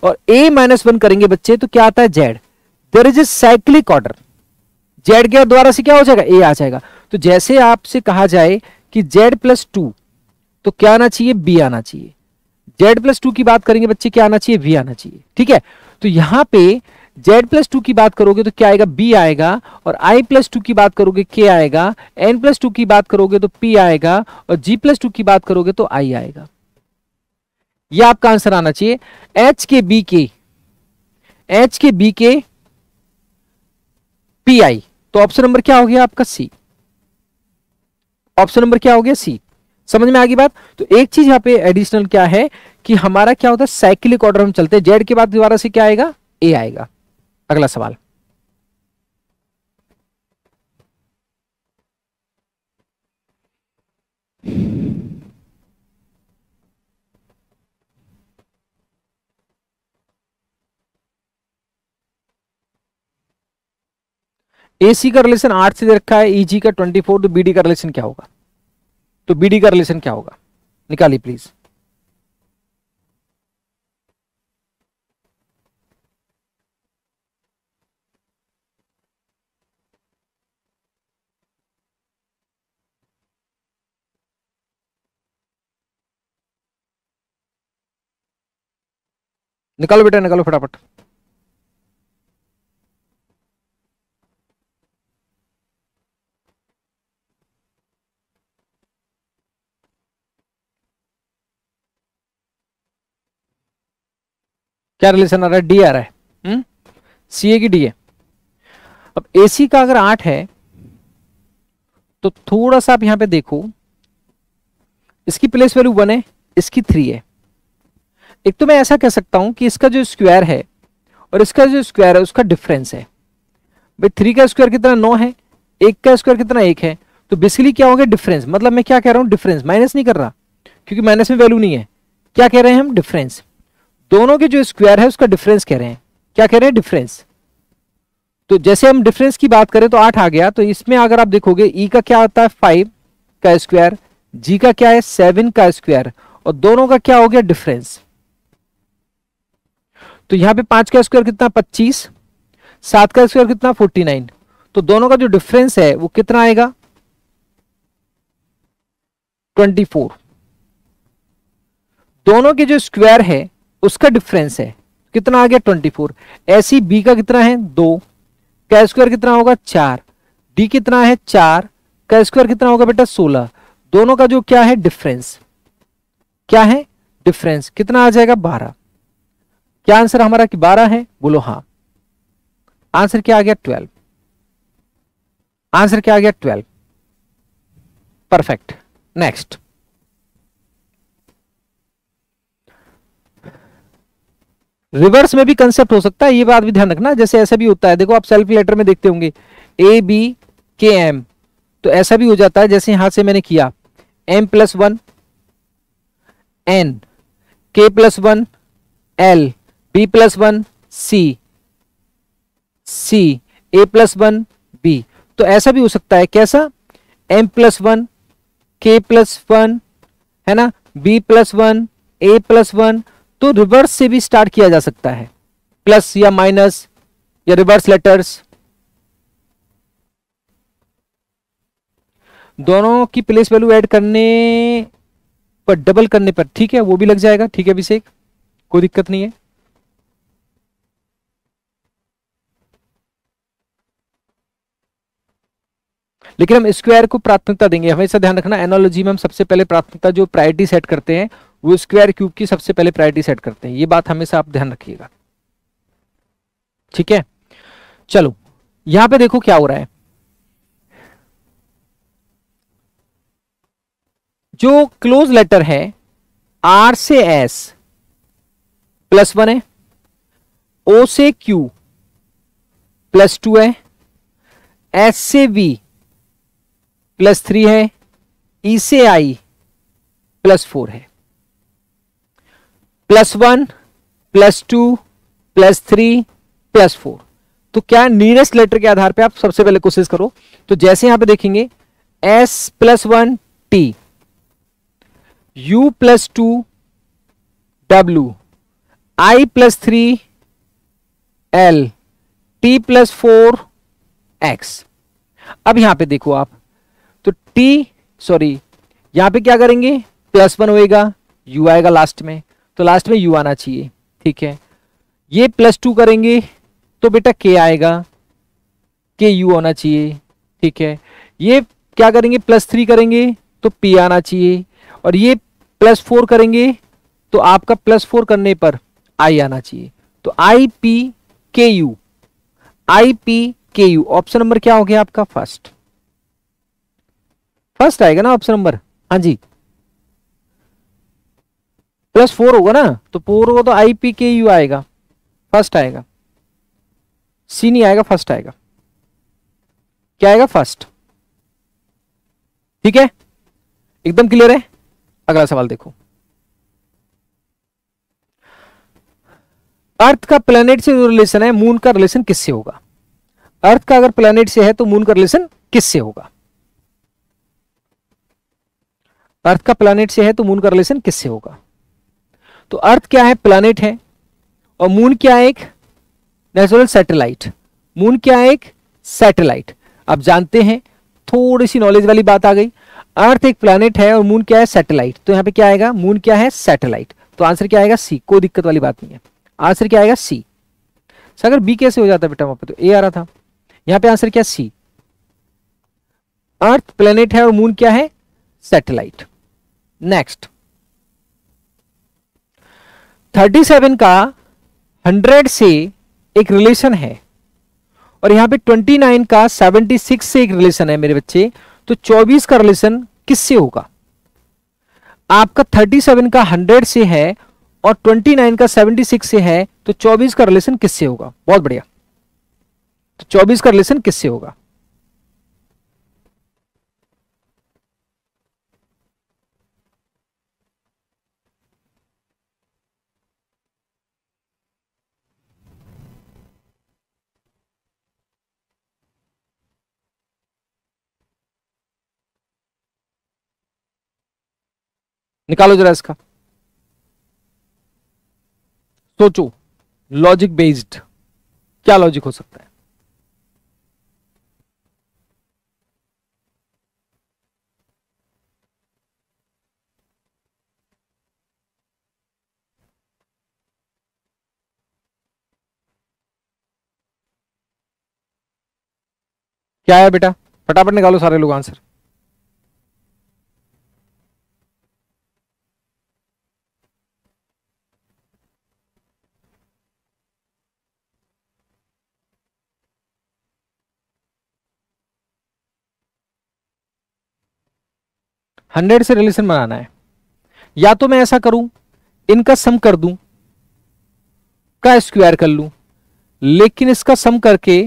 और A माइनस 1 करेंगे बच्चे तो क्या आता है? Z। There is a cyclic order. Z के द्वारा से क्या हो जाएगा? A आ जाएगा। तो जैसे आपसे कहा जाए कि Z प्लस 2 तो क्या आना चाहिए? B आना चाहिए। Z प्लस 2 की बात करेंगे बच्चे, क्या आना चाहिए? V आना चाहिए। ठीक है, तो यहां पे Z प्लस 2 की बात करोगे तो क्या आएगा? B आएगा, और I प्लस 2 की बात करोगे K आएगा, N प्लस 2 की बात करोगे तो P आएगा, और G प्लस 2 की बात करोगे तो I आएगा। यह आपका आंसर आना चाहिए। H के B के, H के B के PI। तो ऑप्शन नंबर क्या हो गया आपका? C। ऑप्शन नंबर क्या हो गया? C। समझ में आ गई बात? तो एक चीज यहां पे एडिशनल क्या है कि हमारा क्या होता है, साइक्लिक ऑर्डर हम चलते हैं। Z के बाद दोबारा से क्या आएगा? A आएगा। अगला सवाल, AC का रिलेशन 8 से दे रखा है, EG का 24, तो BD का रिलेशन क्या होगा? तो BD का रिलेशन क्या होगा? निकालिए प्लीज। निकालो बेटा, निकालो फटाफट। क्या रिलेशन आ रहा है? डी आ रहा है। CA की डी है। अब AC का अगर 8 है तो थोड़ा सा आप यहां पे देखो, इसकी प्लेस वैल्यू 1 है, इसकी 3 है। एक तो मैं ऐसा कह सकता हूं कि इसका जो स्क्वायर है और इसका जो स्क्वायर है उसका डिफरेंस है। भाई 3 का स्क्वायर कितना? 9 है। 1 का स्क्वायर कितना? 1 है। तो बेसिकली क्या हो गया? डिफरेंस। मतलब मैं क्या कह रहा हूं? डिफरेंस, माइनस नहीं कर रहा, क्योंकि माइनस में वैल्यू नहीं है। क्या कह रहे हैं हम? डिफरेंस। दोनों के जो स्क्वायर है उसका डिफरेंस कह रहे हैं। क्या कह रहे हैं? डिफरेंस। तो जैसे हम डिफरेंस की बात करें तो 8 आ गया, तो इसमें अगर आप देखोगे ई का क्या आता है 5 का स्क्वायर, जी का क्या है 7 का स्क्वायर, और दोनों का क्या हो गया? डिफरेंस। तो यहां पे 5 का स्क्वायर कितना? 25, 7 का स्क्वायर कितना? 49। तो दोनों का जो डिफरेंस है वो कितना आएगा? 24। दोनों के जो स्क्वायर है उसका डिफरेंस है कितना आ गया? 24। ऐसी बी का कितना है? 2 का स्क्वायर कितना होगा? 4। डी कितना है? 4 का स्क्वायर कितना होगा बेटा? 16। दोनों का जो क्या है? डिफरेंस। क्या है? डिफरेंस। कितना आ जाएगा? 12। क्या आंसर हमारा कि 12 है? बोलो हाँ। आंसर क्या आ गया? 12। आंसर क्या आ गया? 12। परफेक्ट। नेक्स्ट, रिवर्स में भी कंसेप्ट हो सकता है, ये बात भी ध्यान रखना। जैसे ऐसा भी होता है, देखो आप सेल्फ लेटर में देखते होंगे ए बी के एम, तो ऐसा भी हो जाता है जैसे यहां से मैंने किया m+1 n, k+1 l, b+1 c, a+1 b। तो ऐसा भी हो सकता है। कैसा? m+1 k+1 है ना, b+1 a+1। तो रिवर्स से भी स्टार्ट किया जा सकता है, प्लस या माइनस या रिवर्स लेटर्स, दोनों की प्लेस वैल्यू ऐड करने पर, डबल करने पर, ठीक है, वो भी लग जाएगा। ठीक है अभिषेक, कोई दिक्कत नहीं है। लेकिन हम स्क्वायर को प्राथमिकता देंगे, हमेशा ध्यान रखना। एनालॉजी में हम सबसे पहले प्राथमिकता जो प्रायोरिटी सेट करते हैं वो स्क्वायर क्यूब की सबसे पहले प्रायोरिटी सेट करते हैं। ये बात हमेशा आप ध्यान रखिएगा, ठीक है। चलो यहां पे देखो क्या हो रहा है। जो क्लोज लेटर है आर से एस +1 है, ओ से क्यू +2 है, एस से वी +3 है, ई से आई +4 है। +1 +2 +3 +4। तो क्या नियरेस्ट लेटर के आधार पे आप सबसे पहले कोशिश करो। तो जैसे यहां पे देखेंगे S+1 T, U+2 W, I+3 L, T+4 X। अब यहां पे देखो आप, तो यहां पे क्या करेंगे? +1 होएगा, U आएगा लास्ट में, तो लास्ट में U आना चाहिए, ठीक है। ये +2 करेंगे तो बेटा K आएगा, K U होना चाहिए, ठीक है। ये क्या करेंगे? +3 करेंगे तो P आना चाहिए, और ये +4 करेंगे तो आपका +4 करने पर I आना चाहिए। तो IPKU, IPKU। ऑप्शन नंबर क्या हो गया आपका? फर्स्ट आएगा ना ऑप्शन नंबर? हाँ जी, +4 होगा ना, तो 4 होगा तो IPKU आएगा, फर्स्ट आएगा। सी नहीं आएगा, फर्स्ट आएगा। क्या आएगा? फर्स्ट। ठीक है, एकदम क्लियर है। अगला सवाल देखो। अर्थ का प्लैनेट से जो रिलेशन है, मून का रिलेशन किससे होगा? अर्थ का अगर प्लैनेट से है तो मून का रिलेशन किससे होगा? अर्थ का प्लैनेट से है तो मून का रिलेशन किससे होगा? तो अर्थ क्या है? प्लैनेट है, और मून क्या है? एक नेचुरल सैटेलाइट। मून क्या है? एक सैटेलाइट। आप जानते हैं, थोड़ी सी नॉलेज वाली बात आ गई। अर्थ एक प्लैनेट है और मून क्या है? सैटेलाइट। तो यहां पे क्या आएगा? मून क्या है? सैटेलाइट। तो आंसर क्या आएगा? सी। कोई दिक्कत वाली बात नहीं है, आंसर क्या आएगा? सी। अगर बी कैसे हो जाता बेटा? वहां पे तो ए आ रहा था, यहां पे आंसर क्या? सी। अर्थ प्लैनेट है और मून क्या है? सैटेलाइट। नेक्स्ट, 37 का 100 से एक रिलेशन है, और यहां पे 29 का 76 से एक रिलेशन है मेरे बच्चे। तो 24 का रिलेशन किससे होगा? आपका 37 का 100 से है और 29 का 76 से है, तो 24 का रिलेशन किससे होगा? बहुत बढ़िया। तो 24 का रिलेशन किससे होगा? निकालो जरा इसका, सोचो लॉजिक बेस्ड क्या लॉजिक हो सकता है। क्या है बेटा, फटाफट निकालो सारे लोग आंसर। हंड्रेड से रिलेशन बनाना है, या तो मैं ऐसा करूं इनका सम कर दूं, का स्क्वायर कर लूं, लेकिन इसका सम करके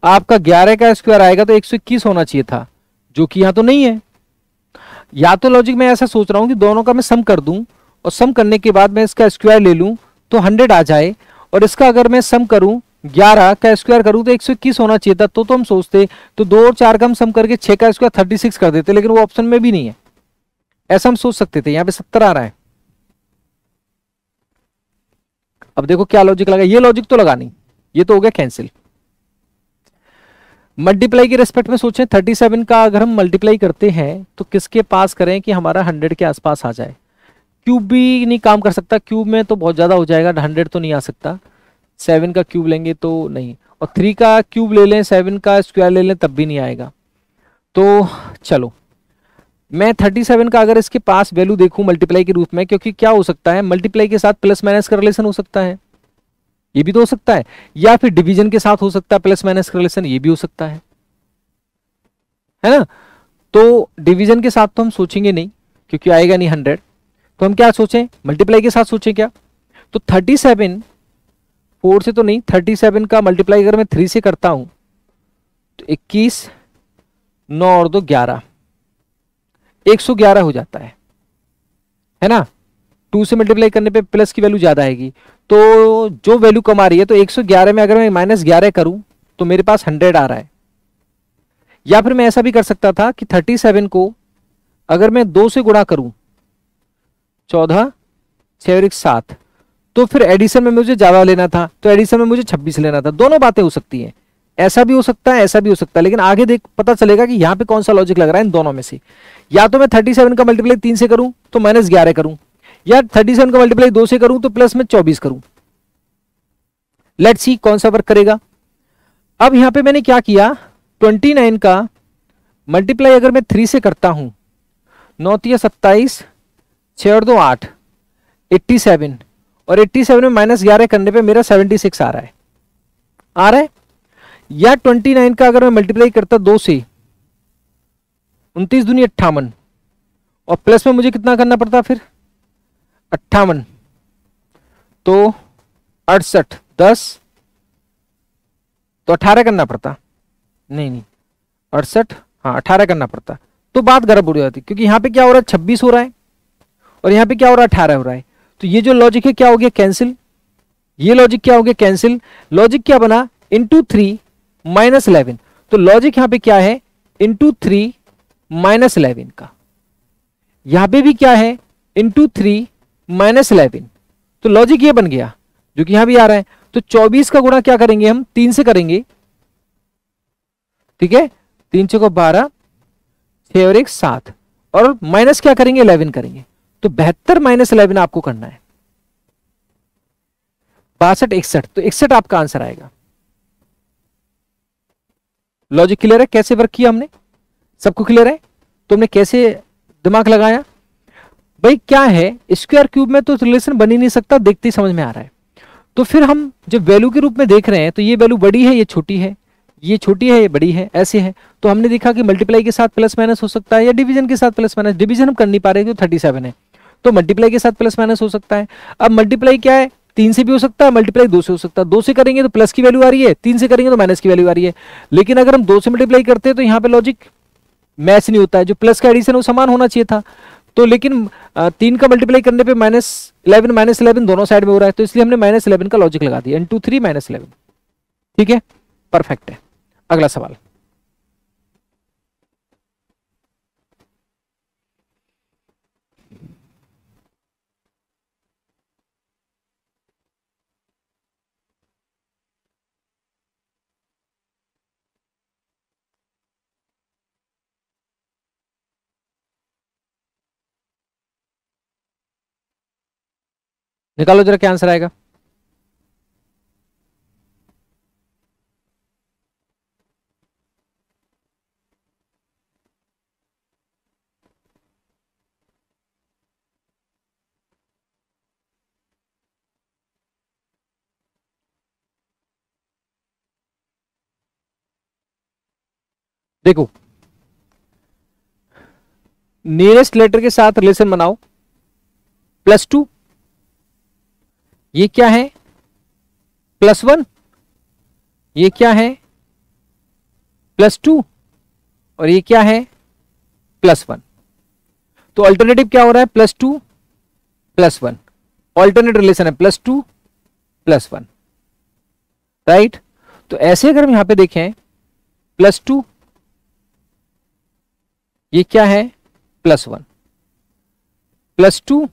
आपका 11 का स्क्वायर आएगा तो 121 होना चाहिए था, जो कि यहां तो नहीं है। या तो लॉजिक में ऐसा सोच रहा हूं कि दोनों का मैं सम कर दूं और सम करने के बाद मैं इसका स्क्वायर ले लूं तो 100 आ जाए, और इसका अगर मैं सम करूं 11 का स्क्वायर करूं तो 121 होना चाहिए था। तो हम सोचते तो 2 और 4 का हम सम करके 6 का स्क्वायर 36 कर देते, लेकिन वो ऑप्शन में भी नहीं है। ऐसा हम सोच सकते थे, यहां पे 70 आ रहा है। अब देखो क्या लॉजिक लगा, ये लॉजिक तो लगा नहीं, ये तो हो गया कैंसिल। मल्टीप्लाई के रेस्पेक्ट में सोचें, 37 का अगर हम मल्टीप्लाई करते हैं तो किसके पास करें कि हमारा 100 के आसपास आ जाए। क्यूब भी नहीं काम कर सकता, क्यूब में तो बहुत ज्यादा हो जाएगा, 100 तो नहीं आ सकता। 7 का क्यूब लेंगे तो नहीं, और 3 का क्यूब ले लें, 7 का स्क्वायर ले लें तब भी नहीं आएगा। तो चलो मैं 37 का अगर इसके पास वैल्यू देखूं मल्टीप्लाई के रूप में, क्योंकि क्या हो सकता है मल्टीप्लाई के साथ प्लस माइनस का रिलेशन हो सकता है, ये भी तो हो सकता है, या फिर डिवीजन के साथ हो सकता है प्लस माइनस का रिलेशन, ये भी हो सकता है ना। तो डिवीजन के साथ तो हम सोचेंगे नहीं क्योंकि आएगा नहीं 100, तो हम क्या सोचें, मल्टीप्लाई के साथ सोचें क्या। तो 37 4 से तो नहीं, 37 का मल्टीप्लाई अगर मैं 3 से करता हूं तो 21, 9 और 2 11, 111 हो जाता है ना। 2 से मल्टीप्लाई करने पे प्लस की वैल्यू ज्यादा आएगी, तो जो वैल्यू कम आ रही है, तो 111 में अगर मैं -11 करूं तो मेरे पास 100 आ रहा है। या फिर मैं ऐसा भी कर सकता था कि 37 को अगर मैं 2 से गुणा करूं, 14 6 और 1 7, तो फिर एडिशन में मुझे ज्यादा लेना था, तो एडिशन में मुझे 26 लेना था। दोनों बातें हो सकती हैं, ऐसा भी हो सकता है, ऐसा भी हो सकता है, लेकिन आगे देख पता चलेगा कि यहां पे कौन सा लॉजिक लग रहा है इन दोनों में से। या तो मैं 37 का मल्टीप्लाई 3 से करूं तो -11 करूं, या 37 का मल्टीप्लाई 2 से करूं तो प्लस में 24 करूं। लेट्स सी कौन सा वर्क करेगा। अब यहां पे मैंने क्या किया, 29 का मल्टीप्लाई अगर मैं 3 से करता हूं, 9 3 27, 6 और 2 8, 87, और 87 में -11 करने पे मेरा 76 आ रहा है। या 29 का अगर मैं मल्टीप्लाई करता 2 से, 29 दूनी 58, और प्लस में मुझे कितना करना पड़ता फिर 58, तो 68 10, तो 18 करना पड़ता, नहीं 68, हाँ 18 करना पड़ता। तो बात गड़बड़ हो जाती, क्योंकि यहां पे क्या हो रहा है 26 हो रहा है और यहां पे क्या हो रहा है 18 हो रहा है। तो ये जो लॉजिक है क्या हो गया कैंसिल, ये लॉजिक क्या हो गया कैंसिल। लॉजिक क्या बना, इंटू 3 -11, तो लॉजिक यहां पे क्या है इंटू 3 -11 का, यहां पे भी क्या है इंटू 3 -11, तो लॉजिक ये बन गया जो कि यहां भी आ रहा है। तो 24 का गुणा क्या करेंगे हम 3 से करेंगे, ठीक है, 3 6 को 12, 6 और 1 7, और माइनस क्या करेंगे 11 करेंगे, तो 72 -11 आपको करना है, 62 61, तो 61 आपका आंसर आएगा। लॉजिक क्लियर है, कैसे वर्क किया हमने, सबको क्लियर है। तो हमने कैसे दिमाग लगाया भाई, क्या है स्क्वायर क्यूब में तो रिलेशन बन ही नहीं सकता, देखते ही समझ में आ रहा है। तो फिर हम जब वैल्यू के रूप में देख रहे हैं तो ये वैल्यू बड़ी है, ये छोटी है, ये छोटी है, ये बड़ी है, ऐसे है। तो हमने देखा कि मल्टीप्लाई के साथ प्लस माइनस हो सकता है या डिवीजन के साथ प्लस माइनस, डिवीजन हम कर नहीं पा रहे क्योंकि 37 है, तो मल्टीप्लाई के साथ प्लस माइनस हो सकता है। अब मल्टीप्लाई क्या है 3 से भी हो सकता है, मल्टीप्लाई 2 से हो सकता है। 2 से करेंगे तो प्लस की वैल्यू आ रही है, 3 से करेंगे तो माइनस की वैल्यू आ रही है। लेकिन अगर हम 2 से मल्टीप्लाई करते हैं तो यहाँ पे लॉजिक मैच नहीं होता है, जो प्लस का एडिशन वो समान होना चाहिए था। तो लेकिन 3 का मल्टीप्लाई करने पे -11 दोनों साइड में हो रहा है, तो इसलिए हमने -11 का लॉजिक लगा दिया, इंटू 3 -11। ठीक है, परफेक्ट है। अगला सवाल, निकालो जरा क्या आंसर आएगा। देखो, नियरेस्ट लेटर के साथ रिलेशन बनाओ, +2, ये क्या है +1, ये क्या है +2, और ये क्या है +1। तो अल्टरनेटिव क्या हो रहा है, +2 +1, ऑल्टरनेट रिलेशन है +2 +1, राइट। तो ऐसे अगर हम यहां पे देखें, +2, ये क्या है +1, +2,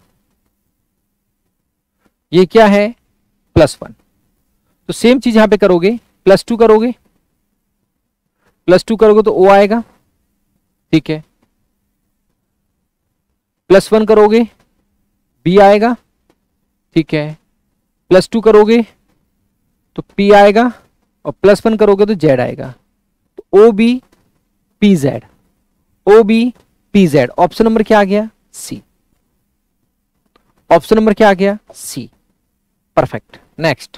ये क्या है +1। तो सेम चीज यहां पे करोगे, +2 करोगे, +2 करोगे तो O आएगा, ठीक है। +1 करोगे B आएगा, ठीक है। +2 करोगे तो P आएगा, और +1 करोगे तो Z आएगा। तो OBPZ, OBPZ, ऑप्शन नंबर क्या आ गया, C। ऑप्शन नंबर क्या आ गया, C। परफेक्ट। नेक्स्ट,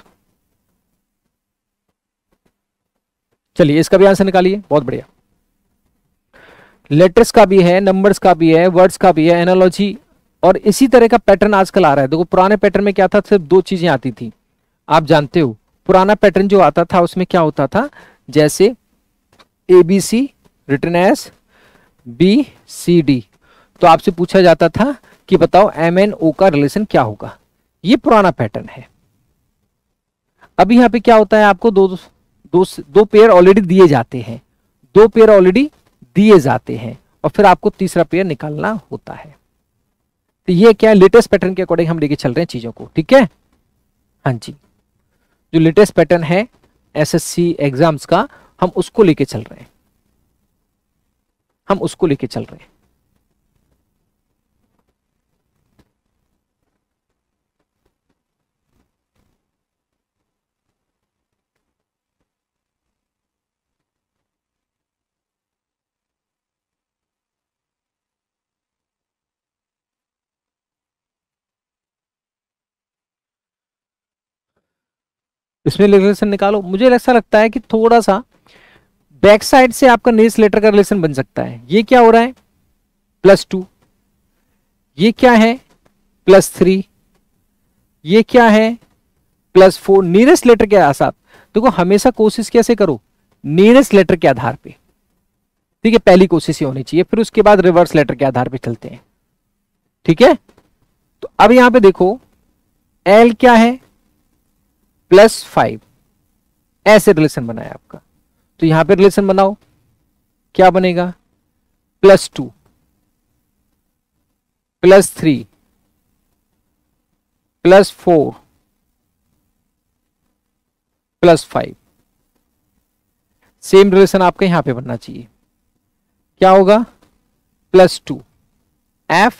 चलिए इसका भी आंसर निकालिए, बहुत बढ़िया। लेटर्स का भी है, नंबर्स का भी है, वर्ड्स का भी है, एनालॉजी, और इसी तरह का पैटर्न आजकल आ रहा है। देखो पुराने पैटर्न में क्या था, सिर्फ 2 चीजें आती थी, आप जानते हो। पुराना पैटर्न जो आता था उसमें क्या होता था, जैसे ABC रिटन एज BCD, तो आपसे पूछा जाता था कि बताओ MNO का रिलेशन क्या होगा। ये पुराना पैटर्न है। अभी यहां पे क्या होता है, आपको दो पेयर ऑलरेडी दिए जाते हैं, 2 पेयर ऑलरेडी दिए जाते हैं, और फिर आपको तीसरा पेयर निकालना होता है। तो ये क्या है, लेटेस्ट पैटर्न के अकॉर्डिंग हम लेके चल रहे हैं चीजों को, ठीक है। हाँ जी, जो लेटेस्ट पैटर्न है SSC एग्जाम्स का, हम उसको लेके चल रहे हैं, हम उसको लेके चल रहे हैं। इसमें रिलेशन निकालो। मुझे ऐसा लगता है कि थोड़ा सा बैक साइड से आपका नेक्स्ट लेटर का रिलेशन बन सकता है। ये क्या हो रहा है, +2, ये क्या है +3, ये क्या है +4, नियरेस्ट लेटर के साथ। देखो हमेशा कोशिश कैसे करो, नियरेस्ट लेटर के आधार पे, ठीक है, पहली कोशिश ये होनी चाहिए, फिर उसके बाद रिवर्स लेटर के आधार पे चलते हैं, ठीक है। तो अब यहां पे देखो, L क्या है +5, ऐसे रिलेशन बनाया आपका। तो यहां पे रिलेशन बनाओ, क्या बनेगा, +2 +3 +4 +5, सेम रिलेशन आपका यहां पे बनना चाहिए। क्या होगा, +2 F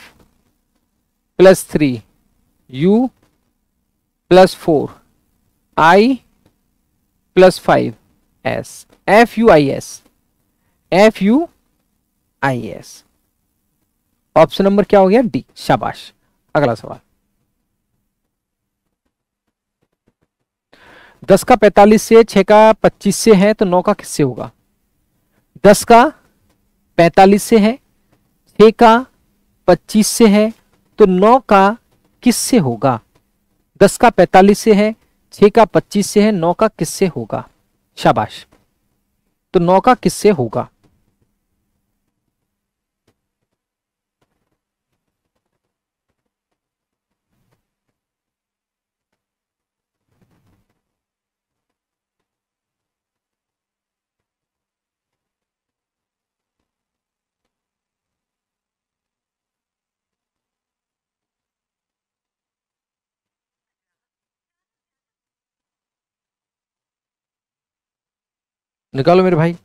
+3 U +4 I +5 S, FUIS। Option number क्या हो गया, डी। शाबाश। अगला सवाल, 10 का 45 से, 6 का 25 से है, तो 9 का किससे होगा। 10 का 45 से है, 6 का 25 से है, तो 9 का किससे होगा। 10 का 45 से है, 6 का 25 से है, 9 का किससे होगा। शाबाश। तो 9 का किससे होगा। निकालो मेरे भाई।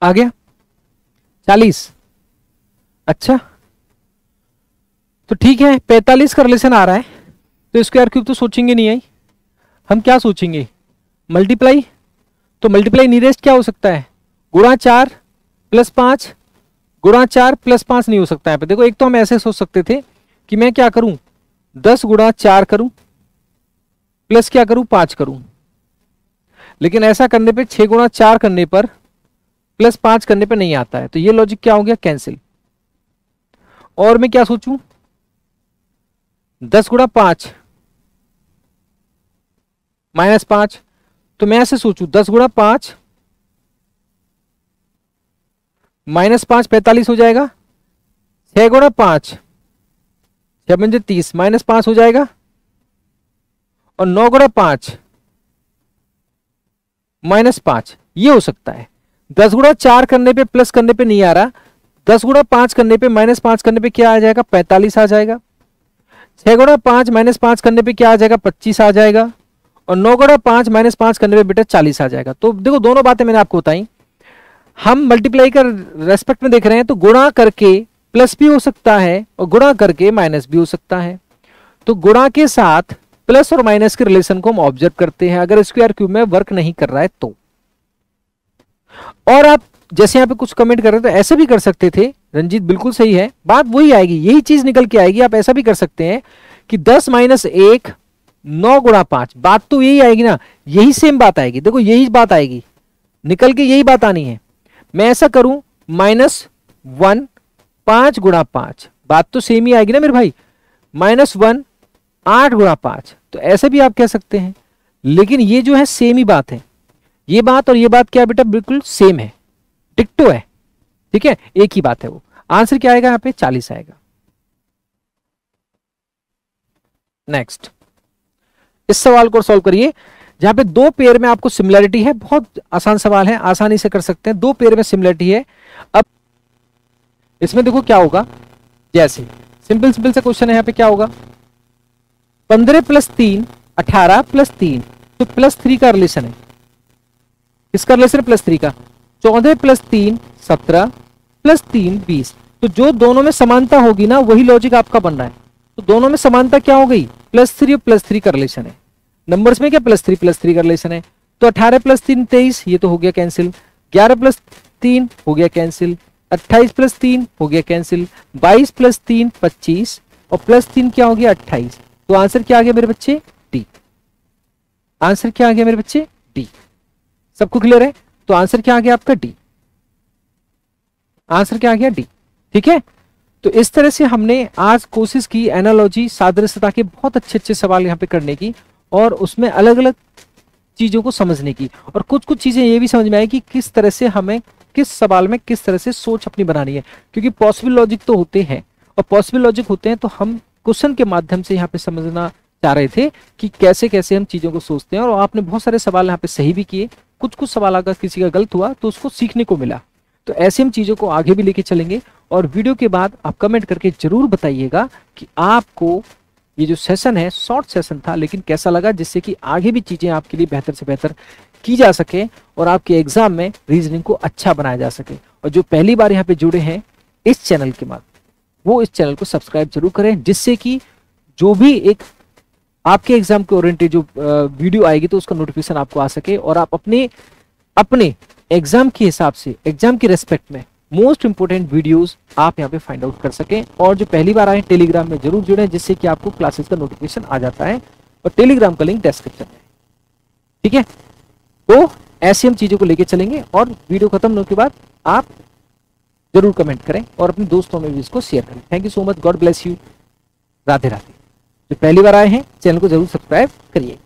आ गया 40। अच्छा तो ठीक है, 45 का रिलेशन आ रहा है, तो स्क्वायर क्यूब तो सोचेंगे नहीं है, हम क्या सोचेंगे, मल्टीप्लाई। तो मल्टीप्लाई नियरेस्ट क्या हो सकता है, गुणा 4 प्लस 5, गुणा 4 प्लस 5 नहीं हो सकता है। देखो एक तो हम ऐसे सोच सकते थे कि मैं क्या करूं, 10 गुणा 4 करूं प्लस क्या करूं 5 करूं, लेकिन ऐसा करने पे 6 गुणा 4 करने पर प्लस 5 करने पे नहीं आता है, तो ये लॉजिक क्या हो गया, कैंसिल। और मैं क्या सोचूं, 10 गुणा 5 माइनस 5, तो मैं ऐसे सोचूं 10 गुणा 5 माइनस 5 45 हो जाएगा, 6 गुणा 5 6 पंजे 30 माइनस 5 हो जाएगा, और 9 गुणा 5 माइनस 5, ये हो सकता है। 10 गुणा 4 करने पे प्लस करने पे नहीं आ रहा, 10 गुणा 5 करने पे माइनस 5 करने पे क्या आ जाएगा, 45 आ जाएगा। 6 गुणा 5 माइनस 5 करने पे क्या आ जाएगा, 25 आ जाएगा, और 9 गुणा 5 माइनस 5 करने पे बेटा 40 आ जाएगा। तो देखो दोनों बातें मैंने आपको बताई, हम मल्टीप्लाई का रेस्पेक्ट में देख रहे हैं, तो गुणा करके प्लस भी हो सकता है और गुणा करके माइनस भी हो सकता है। तो गुणा के साथ प्लस और माइनस के रिलेशन को हम ऑब्जर्व करते हैं अगर स्क्वायर क्यूब में वर्क नहीं कर रहा है तो। और आप जैसे यहां पे कुछ कमेंट कर रहे थे, ऐसे भी कर सकते थे रंजीत, बिल्कुल सही है, बात वही आएगी, यही चीज निकल के आएगी। आप ऐसा भी कर सकते हैं कि 10 माइनस 1 9 गुणा 5, बात तो यही आएगी ना, यही सेम बात आएगी। देखो यही बात आएगी, निकल के यही बात आनी है। मैं ऐसा करूं -1 5 गुणा 5, बात तो सेम ही आएगी ना मेरे भाई। -1 8 गुणा 5, तो ऐसे भी आप कह सकते हैं, लेकिन ये जो है सेम ही बात है, ये बात और ये बात क्या बेटा बिल्कुल सेम है, टिक्टो है, ठीक है, एक ही बात है। वो आंसर क्या आएगा यहाँ पे 40 आएगा। नेक्स्ट, इस सवाल को सॉल्व करिए जहां पे दो पेयर में आपको सिमिलरिटी है, बहुत आसान सवाल है, आसानी से कर सकते हैं। दो पेयर में सिमिलरिटी है, अब इसमें देखो क्या होगा, जैसे सिंपल सिंपल से क्वेश्चन है, यहाँ पे क्या होगा, 15 प्लस 3 18 प्लस 3, तो प्लस 3 का रिलेशन है, इसका रिलेशन प्लस 3 का। 14 प्लस 3 17 प्लस 3 20, तो जो दोनों में समानता होगी ना वही लॉजिक आपका बन रहा है। तो दोनों में समानता क्या हो गई, +3 और +3 का रिलेशन है। नंबर्स में क्या +3 का रिलेशन है, तो 18 प्लस 3 23, ये तो हो गया कैंसिल। 11 प्लस 3 हो गया कैंसिल। 28 प्लस 3 हो गया कैंसिल। 22 प्लस 3 25, और प्लस 3 क्या हो गया 28। तो आंसर क्या आ गया मेरे बच्चे, डी। आंसर क्या आ गया मेरे बच्चे, डी। सबको क्लियर है, तो आंसर क्या आ गया आपका डी। आंसर क्या आ गया, डी। ठीक है, तो इस तरह से हमने आज कोशिश की एनालॉजी सादृश्यता के बहुत अच्छे अच्छे सवाल यहाँ पे करने की, और उसमें अलग अलग चीजों को समझने की, और कुछ कुछ चीजें ये भी समझ में आई कि किस तरह से हमें किस सवाल में किस तरह से सोच अपनी बनानी है, क्योंकि पॉसिबल लॉजिक तो होते हैं, और पॉसिबल लॉजिक होते हैं तो हम क्वेश्चन के माध्यम से यहाँ पे समझना चाह रहे थे कि कैसे कैसे हम चीजों को सोचते हैं। और आपने बहुत सारे सवाल यहाँ पे सही भी किए, कुछ कुछ सवाल अगर किसी का गलत हुआ तो उसको सीखने को मिला। तो ऐसे हम चीजों को आगे भी लेके चलेंगे, और वीडियो के बाद आप कमेंट करके जरूर बताइएगा कि आपको ये जो सेशन है, शॉर्ट सेशन था लेकिन कैसा लगा, जिससे कि आगे भी चीजें आपके लिए बेहतर से बेहतर की जा सके और आपके एग्जाम में रीजनिंग को अच्छा बनाया जा सके। और जो पहली बार यहाँ पे जुड़े हैं इस चैनल के बाद, वो इस चैनल को सब्सक्राइब जरूर करें, जिससे कि जो भी एक आपके एग्जाम के ओरिएंटेड जो वीडियो आएगी तो उसका नोटिफिकेशन आपको आ सके, और आप अपने एग्जाम के हिसाब से, एग्जाम की रेस्पेक्ट में मोस्ट इंपोर्टेंट वीडियोस आप यहाँ पे फाइंड आउट कर सकें। और जो पहली बार आए टेलीग्राम में जरूर जुड़ें, जिससे कि आपको क्लासेस का नोटिफिकेशन आ जाता है, और टेलीग्राम का लिंक डिस्क्रिप्शन में। ठीक है, तो ऐसी हम चीजों को लेके चलेंगे, और वीडियो खत्म होने के बाद आप जरूर कमेंट करें और अपने दोस्तों में भी इसको शेयर करें। Thank you so much, God bless you, Radhe Radhe. जो पहली बार आए हैं चैनल को जरूर सब्सक्राइब करिए।